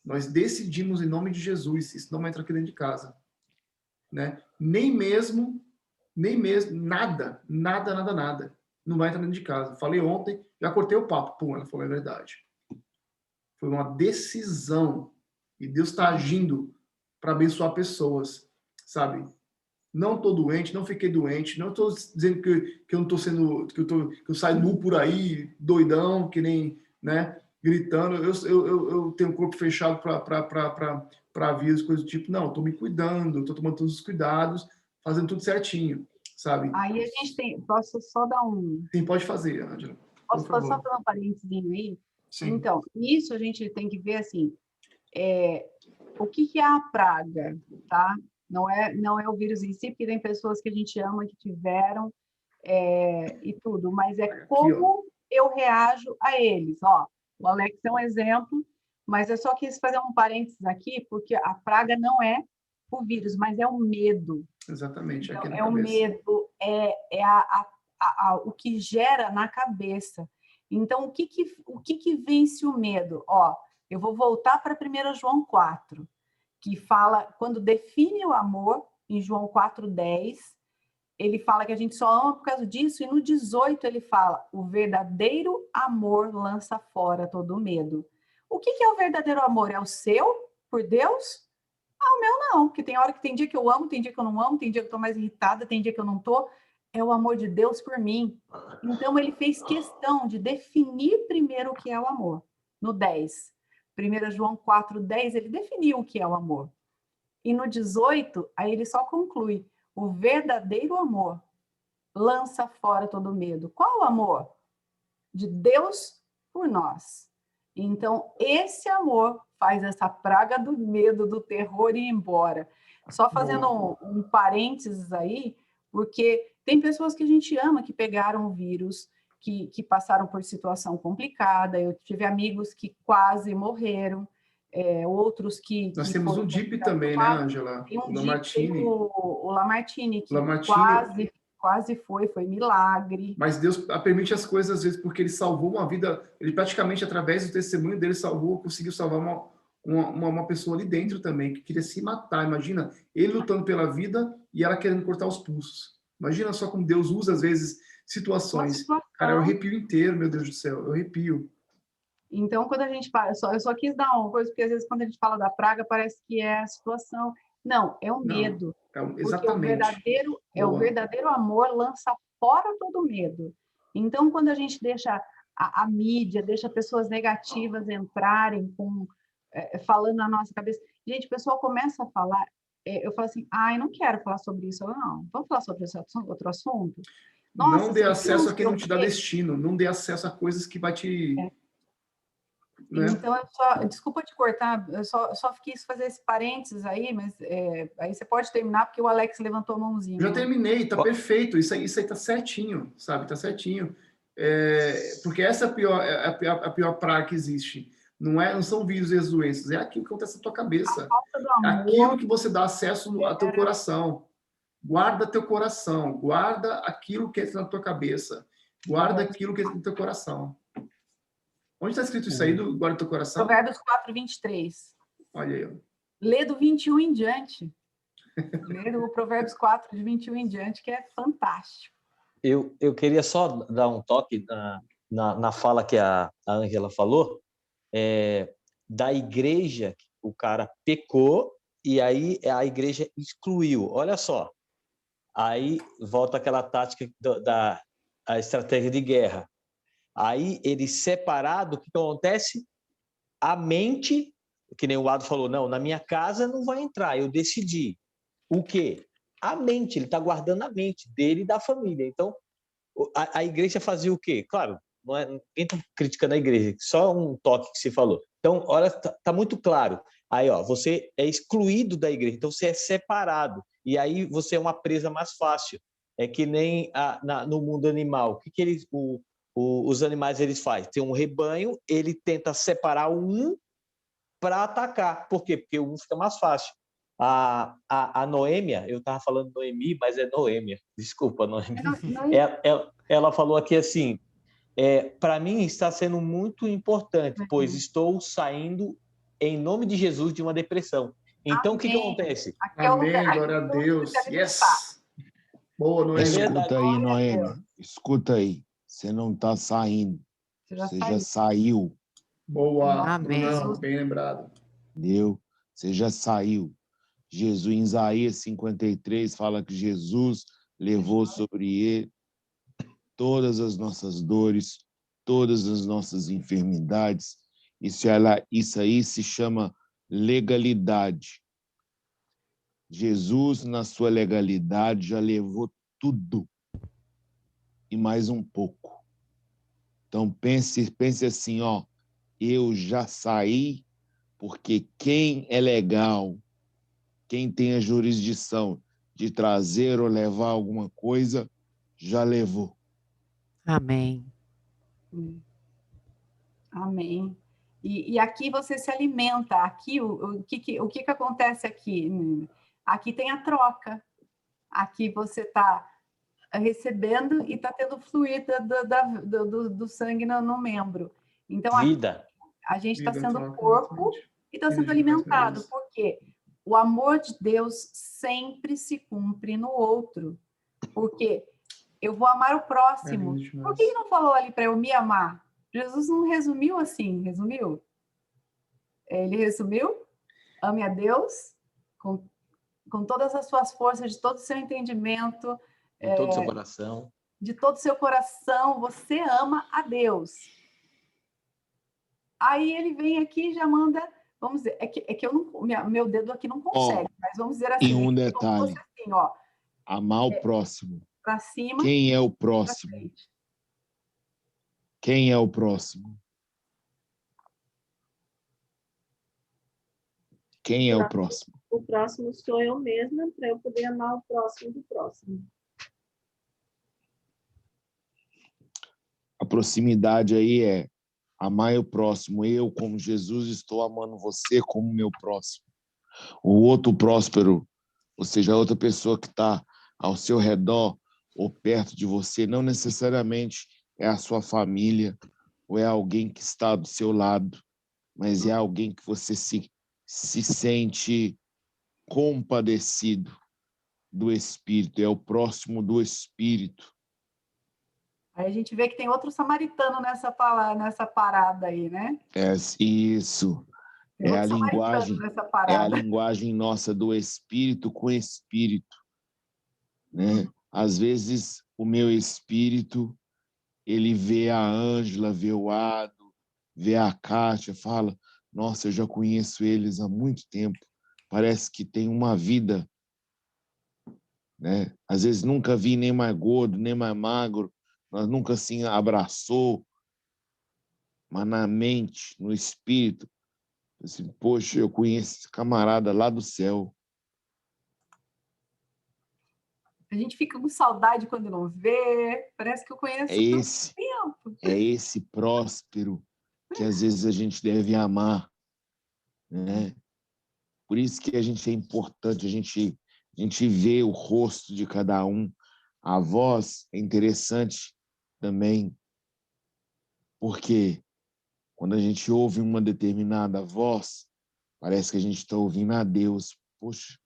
Nós decidimos, em nome de Jesus, isso não vai entrar aqui dentro de casa. Né? Nem mesmo, nada. Não vai entrar dentro de casa. Falei ontem, já cortei o papo. Pum, ela falou, é verdade. Foi uma decisão. E Deus está agindo para abençoar pessoas, sabe? Não estou doente, não fiquei doente, não estou dizendo que eu não estou sendo, que eu saio nu por aí, doidão, que nem, né, gritando. Eu tenho um corpo fechado para avisos, coisas do tipo. Não, estou me cuidando, estou tomando todos os cuidados, fazendo tudo certinho, sabe? Aí a gente tem... Posso só dar um... Sim, pode fazer, Ângela. Posso só fazer um parênteses aí? Sim. Então, isso a gente tem que ver assim, o que é a praga, tá? Não é o vírus em si, porque tem pessoas que a gente ama que tiveram e tudo, mas é como eu reajo a eles. Ó, o Alex é um exemplo, mas eu só quis fazer um parênteses aqui, porque a praga não é o vírus, mas é o medo. Exatamente. Então, aqui na é o cabeça. medo, o que gera na cabeça. Então, o que vence o medo? Ó, eu vou voltar para 1 João 4, que fala, quando define o amor, em João 4:10, ele fala que a gente só ama por causa disso, e no 18 ele fala, o verdadeiro amor lança fora todo medo. O que é o verdadeiro amor? É o seu, por Deus? O meu não, porque tem dia que eu amo, tem dia que eu não amo, tem dia que eu estou mais irritada, tem dia que eu não estou. É o amor de Deus por mim. Então, ele fez questão de definir primeiro o que é o amor. No 10. 1 João 4:10, ele definiu o que é o amor. E no 18, aí ele só conclui, o verdadeiro amor lança fora todo medo. Qual o amor? De Deus por nós. Então, esse amor faz essa praga do medo, do terror ir embora. Só fazendo um parênteses aí, porque tem pessoas que a gente ama que pegaram o vírus, que passaram por situação complicada. Eu tive amigos que quase morreram, outros que... Nós temos o DIP também, né, Ângela? Tem o Lamartine. O Lamartine, que Lamartine. quase foi milagre. Mas Deus permite as coisas às vezes porque ele salvou uma vida, ele praticamente através do testemunho dele conseguiu salvar uma pessoa ali dentro também, que queria se matar. Imagina, ele lutando pela vida e ela querendo cortar os pulsos. Imagina só como Deus usa às vezes situações. Cara, eu arrepio inteiro, meu Deus do céu, eu arrepio. Então, quando a gente fala, eu só quis dar uma coisa, porque às vezes quando a gente fala da praga, parece que é a situação. Não, é o medo. Exatamente. Porque o verdadeiro amor lança fora todo medo. Então, quando a gente deixa a mídia, deixa pessoas negativas entrarem falando na nossa cabeça, gente, o pessoal começa a falar, eu falo assim, eu não quero falar sobre isso, não. Vamos falar sobre esse outro assunto? Nossa, não dê acesso a quem não te dá destino, não dê acesso a coisas que vai te... Né? Então, desculpa te cortar, eu só quis fazer esse parênteses aí, mas aí você pode terminar, porque o Alex levantou a mãozinha. Já terminei, tá perfeito, isso aí tá certinho, sabe, tá certinho. Porque essa é a pior praga que existe. Não são vírus e as doenças, é aquilo que acontece na tua cabeça. A falta do amor, é aquilo que você dá acesso ao teu coração. Guarda teu coração, guarda aquilo que entra na tua cabeça. Guarda aquilo que está no teu coração. Onde está escrito isso aí, do guarda o teu coração? Provérbios 4, 23. Olha aí, ó. Lê do 21 em diante. Lê do Provérbios 4, de 21 em diante, que é fantástico. Eu queria só dar um toque na fala que a Ângela falou, da igreja, o cara pecou e aí a igreja excluiu. Olha só, aí volta aquela tática a estratégia de guerra. Aí ele separado, o que acontece? A mente, que nem o Ado falou, não, na minha casa não vai entrar, eu decidi. O quê? A mente, ele está guardando a mente dele e da família. Então, a igreja fazia o quê? Claro, ninguém está criticando a igreja, só um toque que se falou. Então, olha, tá muito claro. Aí, ó, você é excluído da igreja, então você é separado. E aí você é uma presa mais fácil. É que nem no mundo animal. O que os animais eles fazem? Tem um rebanho, ele tenta separar um para atacar. Por quê? Porque um fica mais fácil. A Noêmia, eu estava falando Noemi, mas é Noêmia. Desculpa, Noêmia. Ela falou aqui assim, para mim está sendo muito importante, pois estou saindo em nome de Jesus de uma depressão. Então, o que acontece? Amém, glória a Deus. Yes. Boa, Noemi. Escuta aí, Noemi. Escuta aí. Você não está saindo. Você já saiu. Boa. Amém. Não, bem lembrado. Entendeu? Você já saiu. Jesus, em Isaías 53, fala que Jesus levou sobre ele todas as nossas dores, todas as nossas enfermidades. Isso aí se chama legalidade. Jesus, na sua legalidade, já levou tudo e mais um pouco. Então, pense assim, ó, eu já saí, porque quem é legal, quem tem a jurisdição de trazer ou levar alguma coisa, já levou. Amém. Amém. E aqui você se alimenta. Aqui, o que acontece aqui? Aqui tem a troca. Aqui você está recebendo e está tendo fluido do sangue no membro. Então, vida. A gente está sendo corpo e está sendo alimentado. Por quê? O amor de Deus sempre se cumpre no outro. Porque eu vou amar o próximo. Por que ele não falou ali para eu me amar? Jesus não resumiu assim, resumiu? Ele resumiu: ame a Deus com todas as suas forças, de todo o seu entendimento, de todo o seu coração. De todo o seu coração, você ama a Deus. Aí ele vem aqui e já manda, vamos dizer, é que eu não, meu dedo aqui não consegue, mas vamos dizer assim. E um detalhe, assim, ó, amar o próximo. Para cima. Quem é o próximo? Quem é o próximo? Quem é o próximo? O próximo sou eu mesma, para eu poder amar o próximo do próximo. A proximidade aí é amar o próximo. Eu, como Jesus, estou amando você como meu próximo. O outro próspero, ou seja, a outra pessoa que está ao seu redor ou perto de você, não necessariamente é a sua família ou é alguém que está do seu lado, mas é alguém que você se sente compadecido do Espírito, é o próximo do Espírito. Aí a gente vê que tem outro samaritano nessa parada aí, né? Isso. É a linguagem nossa do Espírito com Espírito, né? Às vezes o meu espírito, ele vê a Ângela, vê o Ado, vê a Kátia, fala: nossa, eu já conheço eles há muito tempo, parece que tem uma vida, né? Às vezes nunca vi nem mais gordo, nem mais magro, nós nunca assim abraçou, mas na mente, no espírito, assim, poxa, eu conheço esse camarada lá do céu. A gente fica com saudade quando não vê, parece que eu conheço esse tempo. É esse próspero que às vezes a gente deve amar, né? Por isso que a gente é importante, a gente vê o rosto de cada um. A voz é interessante também, porque quando a gente ouve uma determinada voz, parece que a gente está ouvindo a Deus. Poxa,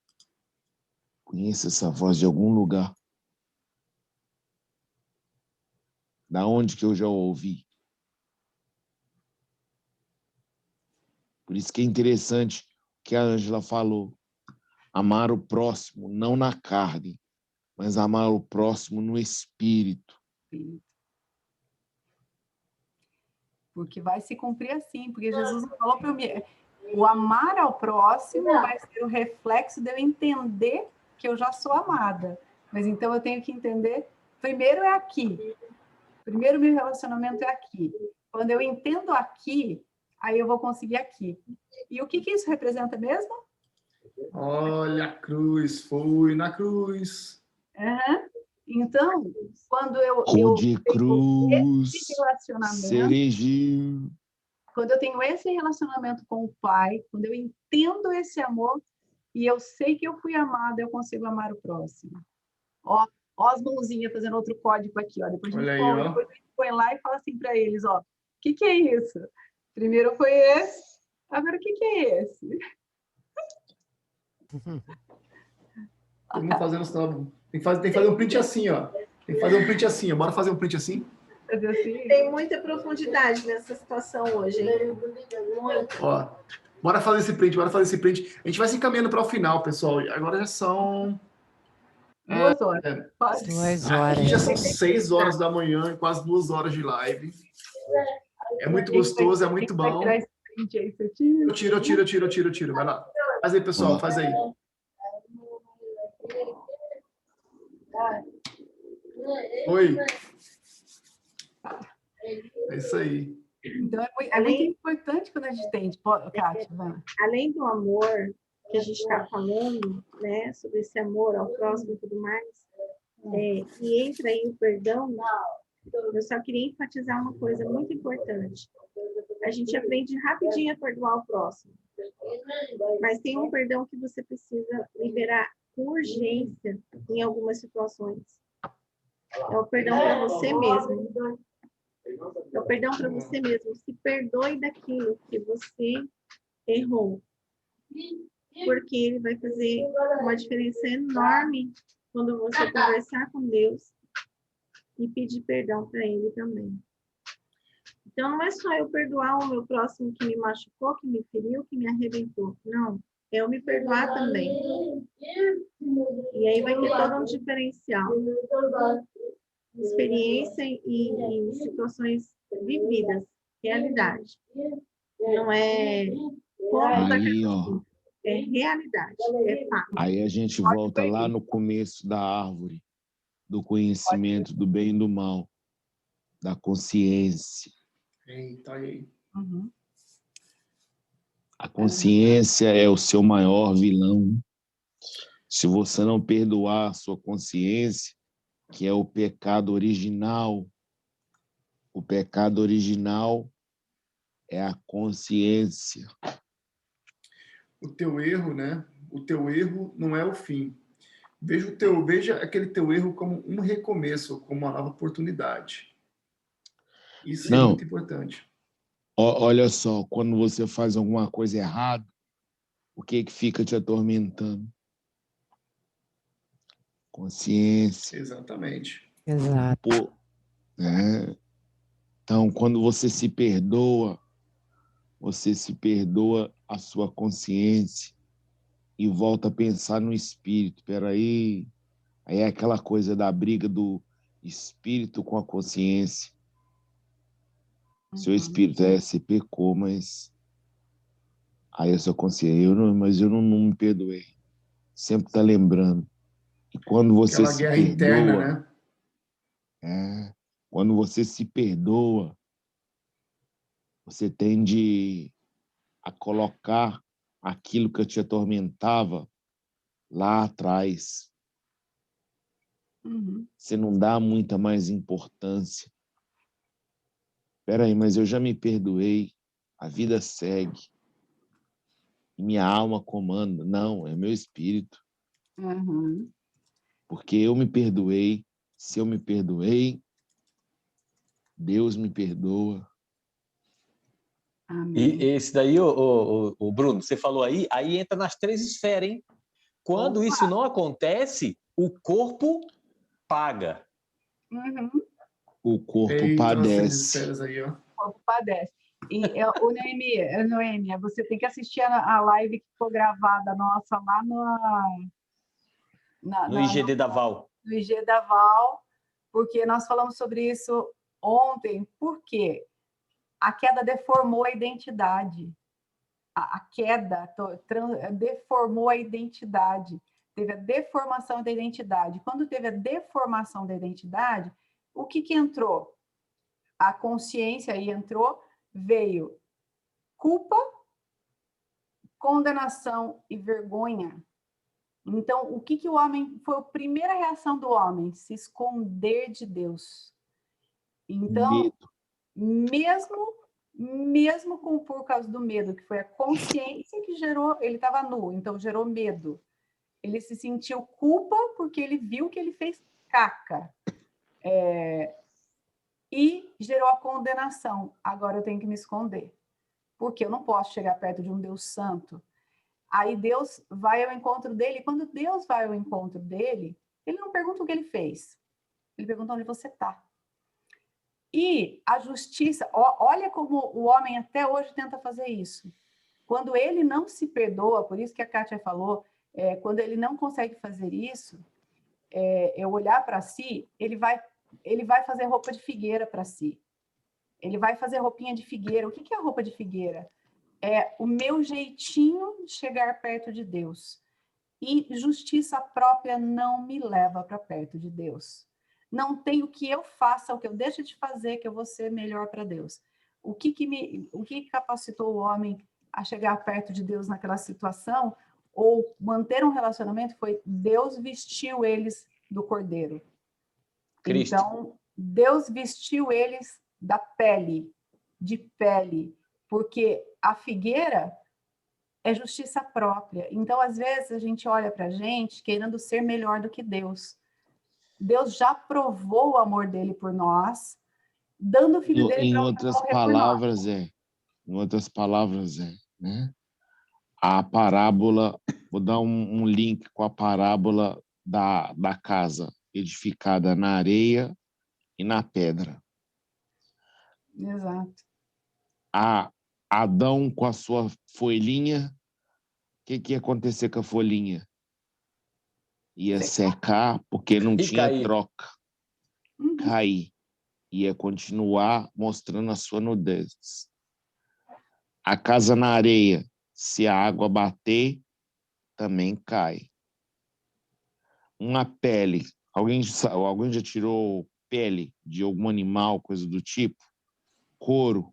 conheço essa voz de algum lugar. Da onde que eu já ouvi? Por isso que é interessante o que a Ângela falou. Amar o próximo, não na carne, mas amar o próximo no espírito. Porque vai se cumprir assim, porque Jesus falou para mim, o amar ao próximo vai ser o reflexo de eu entender que eu já sou amada. Mas então eu tenho que entender, primeiro é aqui. Primeiro meu relacionamento é aqui. Quando eu entendo aqui, aí eu vou conseguir aqui. E o que isso representa mesmo? Olha a cruz, fui na cruz. Uhum. Então, quando eu Rude tenho cruz, esse relacionamento, Seregi. quando eu tenho esse relacionamento com o Pai, quando eu entendo esse amor e eu sei que eu fui amada, eu consigo amar o próximo. Ó as mãozinhas fazendo outro código aqui, ó. Depois a gente, Olha aí, ó. depois a gente põe lá e fala assim para eles, ó, o que é isso? Primeiro foi esse, agora o que é esse? Todo mundo fazendo sinal. Tem que fazer um print assim, ó. Tem que fazer um print assim, ó. Bora fazer um print assim? Fazer assim? Tem muita profundidade nessa situação hoje, hein? Muito. Ó, bora fazer esse print, bora fazer esse print. A gente vai se encaminhando para o final, pessoal. Agora já são 2 horas. 2 aqui já horas. são 6 horas da manhã, quase 2 horas de live. É muito gostoso, é muito Vai bom. tirar esse print aí, você tira? Eu tiro. Vai lá. Faz aí, pessoal, faz aí. Oi. É isso aí. Então, é muito importante quando a gente tem, Kátia, vai. Além do amor que a gente está falando, né, sobre esse amor ao próximo e tudo mais, e entra aí o perdão, eu só queria enfatizar uma coisa muito importante. A gente aprende rapidinho a perdoar o próximo, mas tem um perdão que você precisa liberar com urgência em algumas situações. É o perdão para você mesmo. É o perdão para você mesmo. Se perdoe daquilo que você errou. Porque ele vai fazer uma diferença enorme quando você conversar com Deus e pedir perdão para ele também. Então, não é só eu perdoar o meu próximo que me machucou, que me feriu, que me arrebentou. Não, é eu me perdoar também. E aí vai ter todo um diferencial. Experiência e situações vividas, realidade. Não é como da Aí, ó. é realidade, é fato. Aí a gente volta lá no começo da árvore, do conhecimento do bem e do mal, da consciência. Eita, aí. Uhum. A consciência é o seu maior vilão. Se você não perdoar a sua consciência, que é o pecado original é a consciência. O teu erro, né? O teu erro não é o fim. Veja aquele teu erro como um recomeço, como uma nova oportunidade. Isso é muito importante. Olha só, quando você faz alguma coisa errada, o que fica te atormentando? Consciência. Exatamente. Exato. Então, quando você se perdoa a sua consciência e volta a pensar no espírito. Aí é aquela coisa da briga do espírito com a consciência. Seu espírito você pecou, mas aí a sua consciência, mas eu não me perdoei. Sempre está lembrando. E quando você aquela se guerra perdoa, interna, né? Quando você se perdoa, você tende a colocar aquilo que te atormentava lá atrás. Uhum. Você não dá muita mais importância. Espera aí, mas eu já me perdoei. A vida segue. E minha alma comanda. Não, é meu espírito. Uhum. Porque eu me perdoei. Se eu me perdoei, Deus me perdoa. Amém. E esse daí, o Bruno, você falou aí entra nas 3 esferas, hein? Quando isso não acontece, o corpo paga. Uhum. O corpo Eita, nas 3 padece. esferas aí, ó. O corpo padece. E, o Noêmia, você tem que assistir a live que ficou gravada nossa lá No IGD da Val. no IG da Val, porque nós falamos sobre isso ontem. Por quê? A queda deformou a identidade. A queda deformou a identidade. Teve a deformação da identidade. Quando teve a deformação da identidade, o que entrou? A consciência aí entrou, veio culpa, condenação e vergonha. Então, o que o homem... Foi a primeira reação do homem? Se esconder de Deus. Então, mesmo por causa do medo, que foi a consciência que gerou... Ele estava nu, então gerou medo. Ele se sentiu culpa porque ele viu que ele fez caca. E gerou a condenação. Agora eu tenho que me esconder. Porque eu não posso chegar perto de um Deus santo. Aí Deus vai ao encontro dele. Quando Deus vai ao encontro dele, ele não pergunta o que ele fez. Ele pergunta onde você está. E a justiça, olha como o homem até hoje tenta fazer isso. Quando ele não se perdoa, por isso que a Kátia falou, quando ele não consegue fazer isso, eu olhar para si, ele vai fazer roupa de figueira para si. Ele vai fazer roupinha de figueira. O que é a roupa de figueira? É o meu jeitinho de chegar perto de Deus. E justiça própria não me leva para perto de Deus. Não tem o que eu faça, o que eu deixo de fazer, que eu vou ser melhor para Deus. O que capacitou o homem a chegar perto de Deus naquela situação, ou manter um relacionamento, foi Deus vestiu eles do cordeiro. Cristo. Então, Deus vestiu eles da pele, de pele, porque a figueira é justiça própria. Então, às vezes, a gente olha para a gente querendo ser melhor do que Deus. Deus já provou o amor dele por nós, dando o filho dele Em para outras morrer por nós. palavras, né? A parábola, vou dar um link com a parábola da casa edificada na areia e na pedra. Exato. Adão com a sua folhinha, o que ia acontecer com a folhinha? Ia secar porque não tinha cair. troca. Cair. Ia continuar mostrando a sua nudez. A casa na areia, se a água bater, também cai. Uma pele. Alguém já tirou pele de algum animal, coisa do tipo? Couro.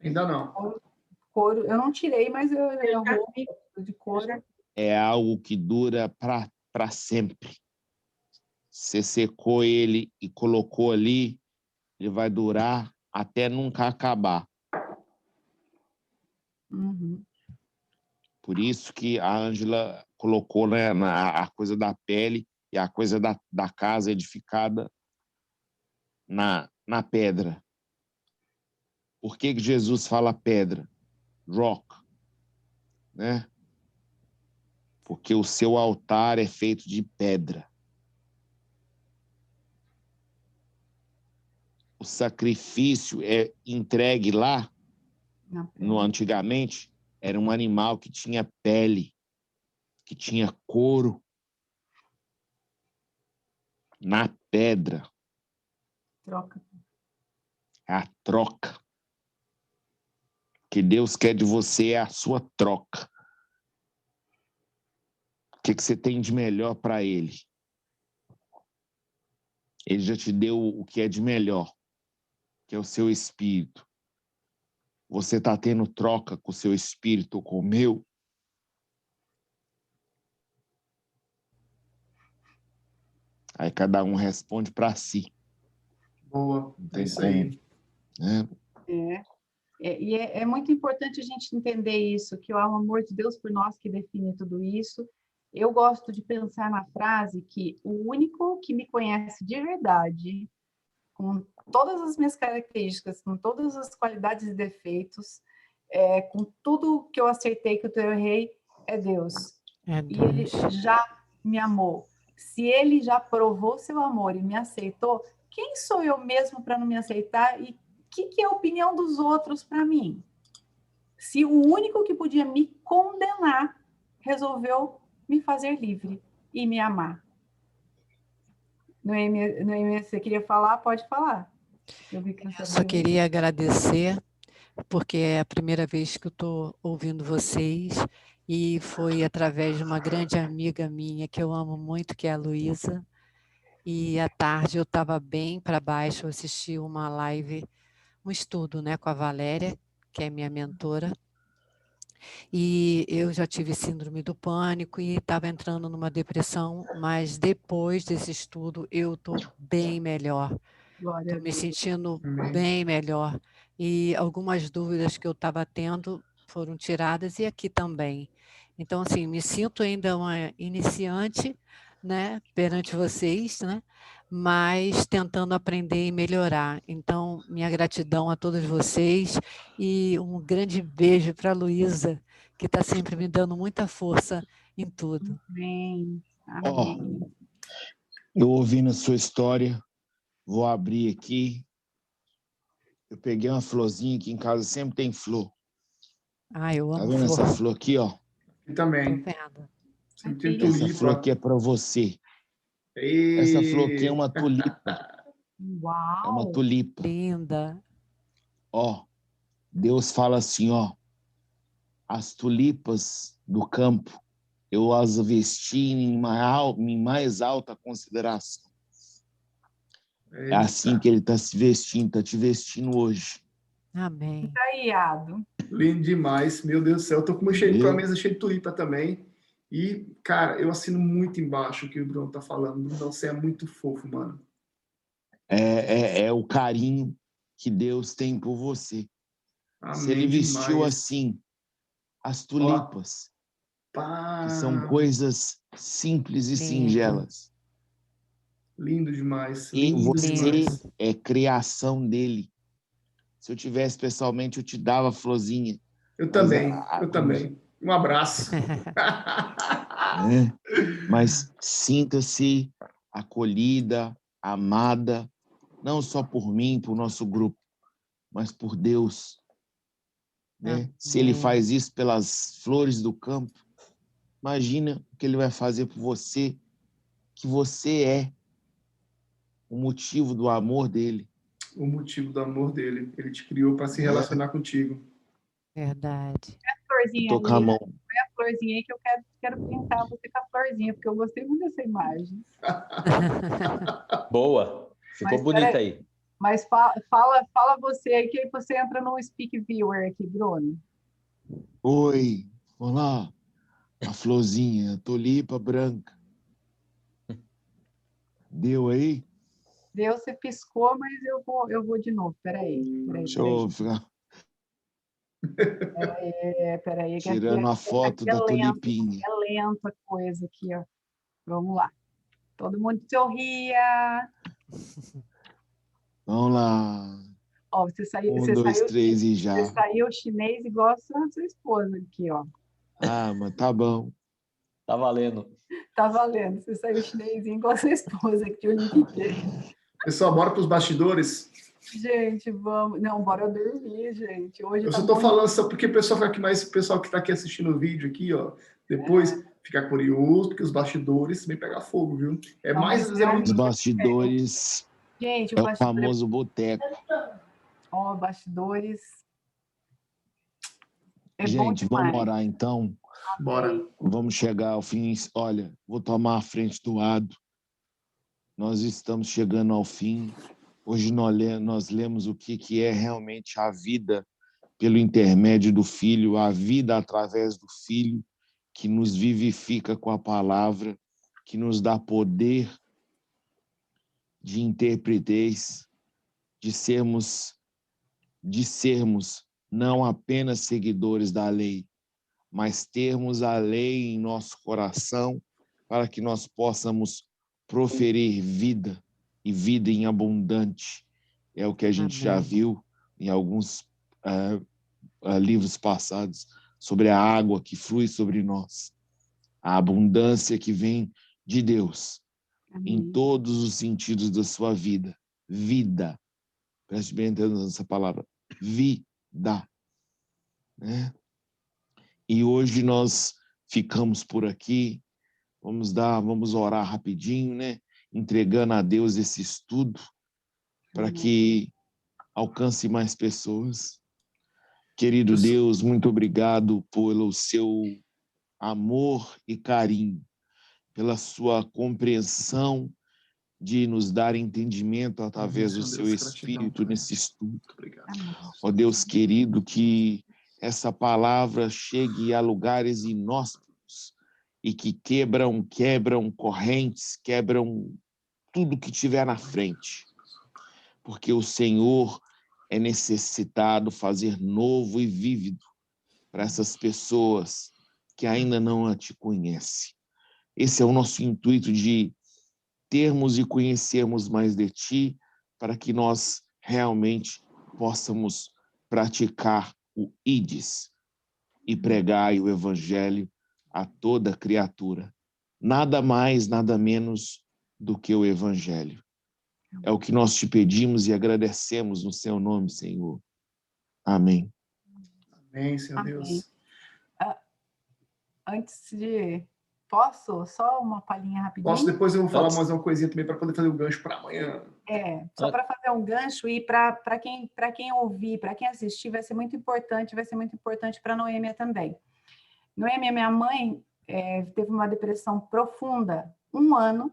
Ainda não. Couro, eu não tirei, mas eu vou de couro. É algo que dura para sempre. Você secou ele e colocou ali, ele vai durar até nunca acabar. Uhum. Por isso que a Ângela colocou, né, a coisa da pele e a coisa da casa edificada na pedra. Por que Jesus fala pedra? Rock. Né? Porque o seu altar é feito de pedra. O sacrifício é entregue lá, antigamente, era um animal que tinha pele, que tinha couro, na pedra. Troca. É a troca. O que Deus quer de você é a sua troca. O que você tem de melhor para Ele? Ele já te deu o que é de melhor, que é o seu espírito. Você está tendo troca com o seu espírito, com o meu? Aí cada um responde para si. Boa, Não é tem isso como, aí. né? E é muito importante a gente entender isso, que é o amor de Deus por nós que define tudo isso. Eu gosto de pensar na frase que o único que me conhece de verdade com todas as minhas características, com todas as qualidades e defeitos, com tudo que eu acertei, que eu errei, é Deus. É E Ele Deus. já me amou. Se Ele já provou seu amor e me aceitou, quem sou eu mesmo para não me aceitar? E o que é a opinião dos outros para mim? Se o único que podia me condenar resolveu me fazer livre e me amar. Noemi, você queria falar? Pode falar. Eu vi que você Só queria agradecer, porque é a primeira vez que eu estou ouvindo vocês, e foi através de uma grande amiga minha, que eu amo muito, que é a Luísa, e à tarde eu estava bem para baixo, eu assisti uma live, um estudo, né, com a Valéria, que é minha mentora, e eu já tive síndrome do pânico e estava entrando numa depressão, mas depois desse estudo eu estou bem melhor. Glória a Estou me Deus. sentindo Amém. bem melhor. E algumas dúvidas que eu estava tendo foram tiradas e aqui também. Então, assim, me sinto ainda uma iniciante, né, perante vocês, né, mas tentando aprender e melhorar. Então, minha gratidão a todos vocês e um grande beijo para a Luísa, que está sempre me dando muita força em tudo. Amém. Ó, Amém. eu ouvindo a sua história, vou abrir aqui. Eu peguei uma florzinha aqui em casa, sempre tem flor. Ah, eu Tá amo vendo essa flor. flor aqui, ó? E Tô também. vendo. Sempre tem Essa flor tulipa. aqui é para você. Essa flor aqui é uma tulipa. É uma Uau! tulipa. Linda. Ó, Deus fala assim, ó. As tulipas do campo, eu as vesti em mais alta consideração. É assim que ele está se vestindo, está te vestindo hoje. Amém. Tá aí, Ado. Lindo demais, meu Deus do céu. Eu tô com uma Entendeu? mesa cheia de tulipa também. E, cara, eu assino muito embaixo o que o Bruno tá falando. Bruno, você é muito fofo, mano. É o carinho que Deus tem por você. Se ele Amém vestiu demais. assim as Ó, tulipas, que são pá, coisas simples e Lindo. singelas, lindo demais, e lindo você demais. é criação dele. Se eu tivesse pessoalmente, eu te dava florzinha. Eu também, Mas, eu também. Um abraço. né? Mas sinta-se acolhida, amada, não só por mim, por nosso grupo, mas por Deus. Né? Se ele Amém. faz isso pelas flores do campo, imagina o que ele vai fazer por você, que você é o motivo do amor dele. O motivo do amor dele. Ele te criou para se É. relacionar contigo. Verdade. Florzinha Tocar a ali, mão. é a florzinha aí que eu quero pintar você com a florzinha, porque eu gostei muito dessa imagem. Boa. Ficou Mas, bonita peraí. aí. Mas fala você aí, que aí você entra no Speak Viewer aqui, Bruno. Oi, olá, a florzinha, a tulipa branca. Deu aí? Deus, você piscou, mas eu vou de novo. Peraí. Deixa eu ficar Peraí, que tirando a foto da tulipinha. é lento a coisa aqui, ó. Vamos lá. Todo mundo sorria. Vamos lá. Ó, você saiu, 1, 2, 3 e já. você saiu chinês igual a sua esposa aqui, ó. Ah, mas tá bom. Tá valendo. Tá valendo. Você saiu chinesinho igual a sua esposa aqui, o Nikkei. Pessoal, bora para os bastidores. Gente, vamos. Não, bora dormir, gente. Hoje Eu tá só tô bom. falando só porque o pessoal fica aqui, mais o pessoal que tá aqui assistindo o vídeo aqui, ó, depois fica curioso, porque os bastidores também pegam fogo, viu? É Não, mais mas é muito Os bastidores Gente, é o o bastidor. famoso boteco. Ó, bastidores. É bom Gente, demais. vamos orar então. bora. Vamos chegar ao fim. Olha, vou tomar a frente do Ado. Nós estamos chegando ao fim. Hoje nós lemos o que é realmente a vida pelo intermédio do Filho, a vida através do Filho, que nos vivifica com a palavra, que nos dá poder de interpretez, de sermos não apenas seguidores da lei, mas termos a lei em nosso coração para que nós possamos proferir vida e vida em abundante É o que a gente já viu em alguns livros passados sobre a água que flui sobre nós, a abundância que vem de Deus em todos os sentidos da sua vida. Vida. Preste bem atenção nessa palavra. Vida. Né? E hoje nós ficamos por aqui. Vamos orar rapidinho, né? Entregando a Deus esse estudo para que alcance mais pessoas. Querido Deus, muito obrigado pelo seu amor e carinho, pela sua compreensão de nos dar entendimento através do seu Espírito nesse estudo. Ó Deus querido, que essa palavra chegue a lugares inóspitos e que quebram correntes, quebram tudo que tiver na frente, porque o Senhor é necessitado fazer novo e vívido para essas pessoas que ainda não te conhecem. Esse é o nosso intuito de termos e conhecermos mais de Ti, para que nós realmente possamos praticar o IDES e pregar o Evangelho a toda criatura. Nada mais, nada menos do que o Evangelho. É o que nós te pedimos e agradecemos no seu nome, Senhor. Amém. Amém, Senhor Deus. Antes de... Posso? Só uma palhinha rapidinho? Posso, depois eu vou falar mais uma coisinha também para poder fazer o gancho para amanhã. Só para fazer um gancho e para quem ouvir, para quem assistir, vai ser muito importante para a Noêmia também. Noêmia, minha mãe, teve uma depressão profunda, um ano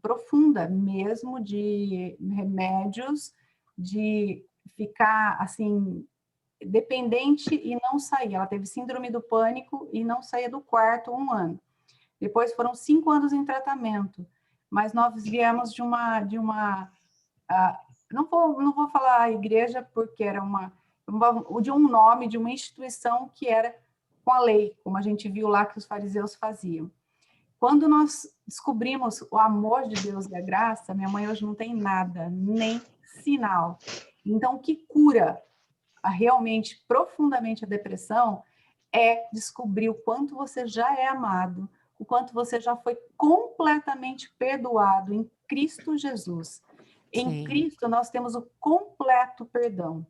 profunda mesmo, de remédios, de ficar assim dependente e não sair. Ela teve síndrome do pânico e não saía do quarto um ano. Depois foram 5 anos em tratamento, mas nós viemos de uma não vou falar a igreja porque era de um nome, de uma instituição que era com a lei, como a gente viu lá que os fariseus faziam. Quando nós descobrimos o amor de Deus e a graça, minha mãe hoje não tem nada, nem sinal. Então, o que cura realmente, profundamente a depressão é descobrir o quanto você já é amado, o quanto você já foi completamente perdoado em Cristo Jesus. Em Cristo, nós temos o completo perdão.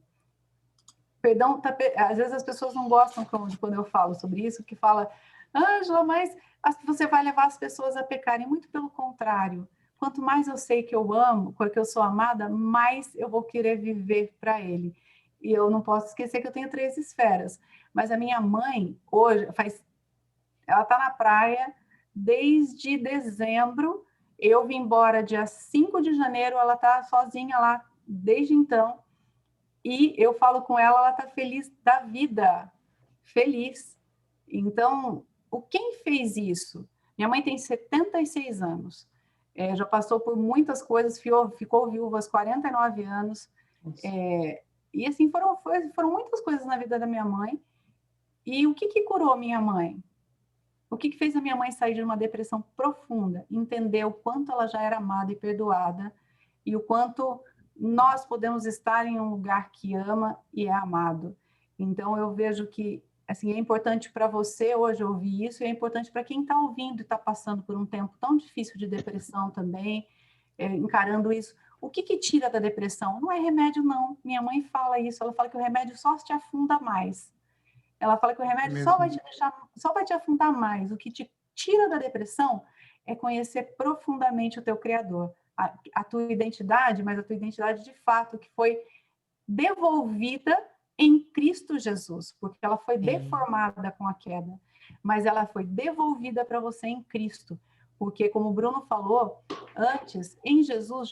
Perdão, às vezes as pessoas não gostam quando eu falo sobre isso, que fala, Ângela, mas você vai levar as pessoas a pecarem. Muito pelo contrário. Quanto mais eu sei que eu amo, porque eu sou amada, mais eu vou querer viver para Ele. E eu não posso esquecer que eu tenho 3 esferas. Mas a minha mãe, hoje, ela está na praia desde dezembro. Eu vim embora dia 5 de janeiro, ela está sozinha lá desde então. E eu falo com ela, ela está feliz da vida. Feliz. Então, quem fez isso? Minha mãe tem 76 anos. Já passou por muitas coisas, ficou viúva aos 49 anos. E assim, foram muitas coisas na vida da minha mãe. E o que curou minha mãe? O que fez a minha mãe sair de uma depressão profunda? Entender o quanto ela já era amada e perdoada e o quanto nós podemos estar em um lugar que ama e é amado. Então, eu vejo que assim, é importante para você hoje ouvir isso, e é importante para quem está ouvindo e está passando por um tempo tão difícil de depressão também, encarando isso. O que tira da depressão? Não é remédio, não. Minha mãe fala isso, ela fala que o remédio só te afunda mais. Ela fala que o remédio só vai te afundar mais. O que te tira da depressão é conhecer profundamente o teu Criador. A tua identidade, mas a tua identidade de fato, que foi devolvida em Cristo Jesus, porque ela foi deformada com a queda, mas ela foi devolvida para você em Cristo, porque como o Bruno falou antes, em Jesus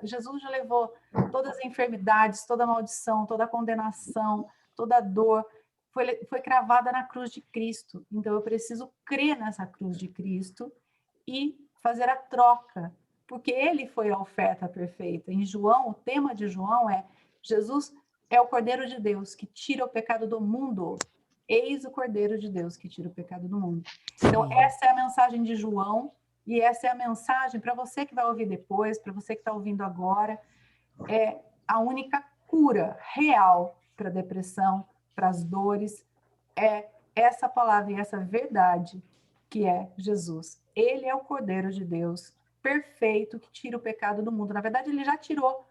Jesus já levou todas as enfermidades, toda a maldição, toda a condenação, toda a dor, foi cravada na cruz de Cristo. Então eu preciso crer nessa cruz de Cristo e fazer a troca, porque ele foi a oferta perfeita. Em João, o tema de João é Jesus é o Cordeiro de Deus que tira o pecado do mundo. Eis o Cordeiro de Deus que tira o pecado do mundo. Então, essa é a mensagem de João, e essa é a mensagem para você que vai ouvir depois, para você que está ouvindo agora. é a única cura real para a depressão, para as dores, é essa palavra e essa verdade que é Jesus. Ele é o Cordeiro de Deus, perfeito, que tira o pecado do mundo. Na verdade, ele já tirou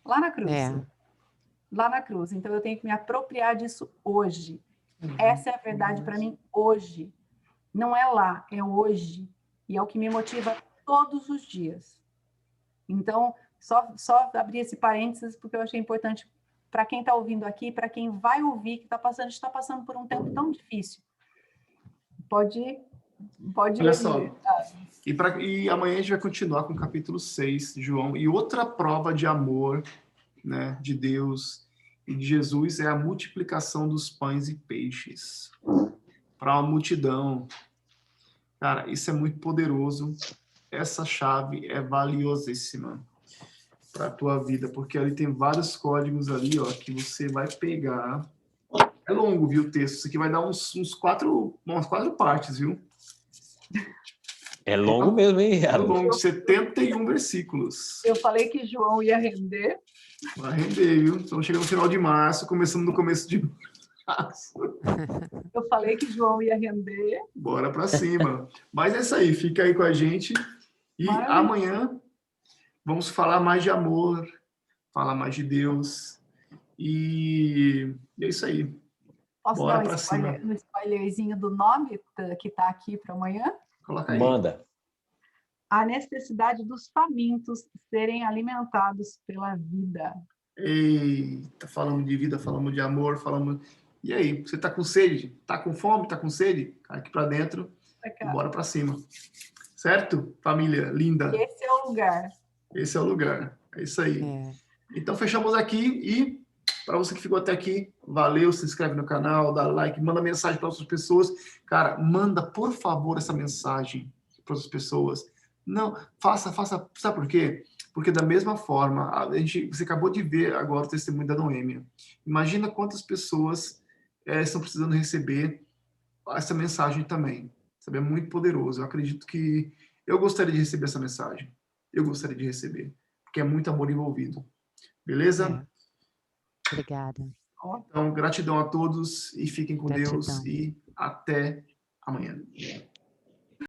lá na cruz. Lá na cruz. Então, eu tenho que me apropriar disso hoje. Essa é a verdade para mim hoje. Não é lá, é hoje. E é o que me motiva todos os dias. Então, só abrir esse parênteses, porque eu achei importante para quem está ouvindo aqui, para quem vai ouvir, que está passando por um tempo tão difícil. Pode Olha só. E amanhã a gente vai continuar com o capítulo 6, João. E outra prova de amor, né, de Deus e de Jesus é a multiplicação dos pães e peixes para uma multidão. Cara, isso é muito poderoso. Essa chave é valiosíssima para a tua vida, porque ali tem vários códigos ali, ó, que você vai pegar. É longo, viu, o texto. Isso aqui vai dar umas quatro partes, viu? É longo mesmo, hein? É longo, 71 versículos. Eu falei que João ia render. Vai render, viu? Estamos chegando no final de março, começando no começo de março. Eu falei que João ia render. Bora para cima. Mas é isso aí, fica aí com a gente. E amanhã vamos falar mais de amor, falar mais de Deus. E é isso aí. Posso Bora dar um spoilerzinho do nome que está aqui para amanhã? Coloca aí. Manda. A necessidade dos famintos serem alimentados pela vida. Eita, falamos de vida, falamos de amor, falamos... E aí, você tá com sede? Tá com fome? Tá com sede? Cai aqui para dentro e bora para cima. Certo? Família linda. Esse é o lugar. Esse é o lugar. É isso aí. Então, fechamos aqui e para você que ficou até aqui, valeu, se inscreve no canal, dá like, manda mensagem para outras pessoas. Cara, manda, por favor, essa mensagem para outras pessoas. Não, faça, sabe por quê? Porque da mesma forma, você acabou de ver agora o testemunho da Noêmia. Imagina quantas pessoas estão precisando receber essa mensagem também. Sabe? É muito poderoso. Eu acredito que eu gostaria de receber essa mensagem. Eu gostaria de receber, porque é muito amor envolvido. Beleza? Obrigada. Então, gratidão a todos e fiquem com Deus e até amanhã.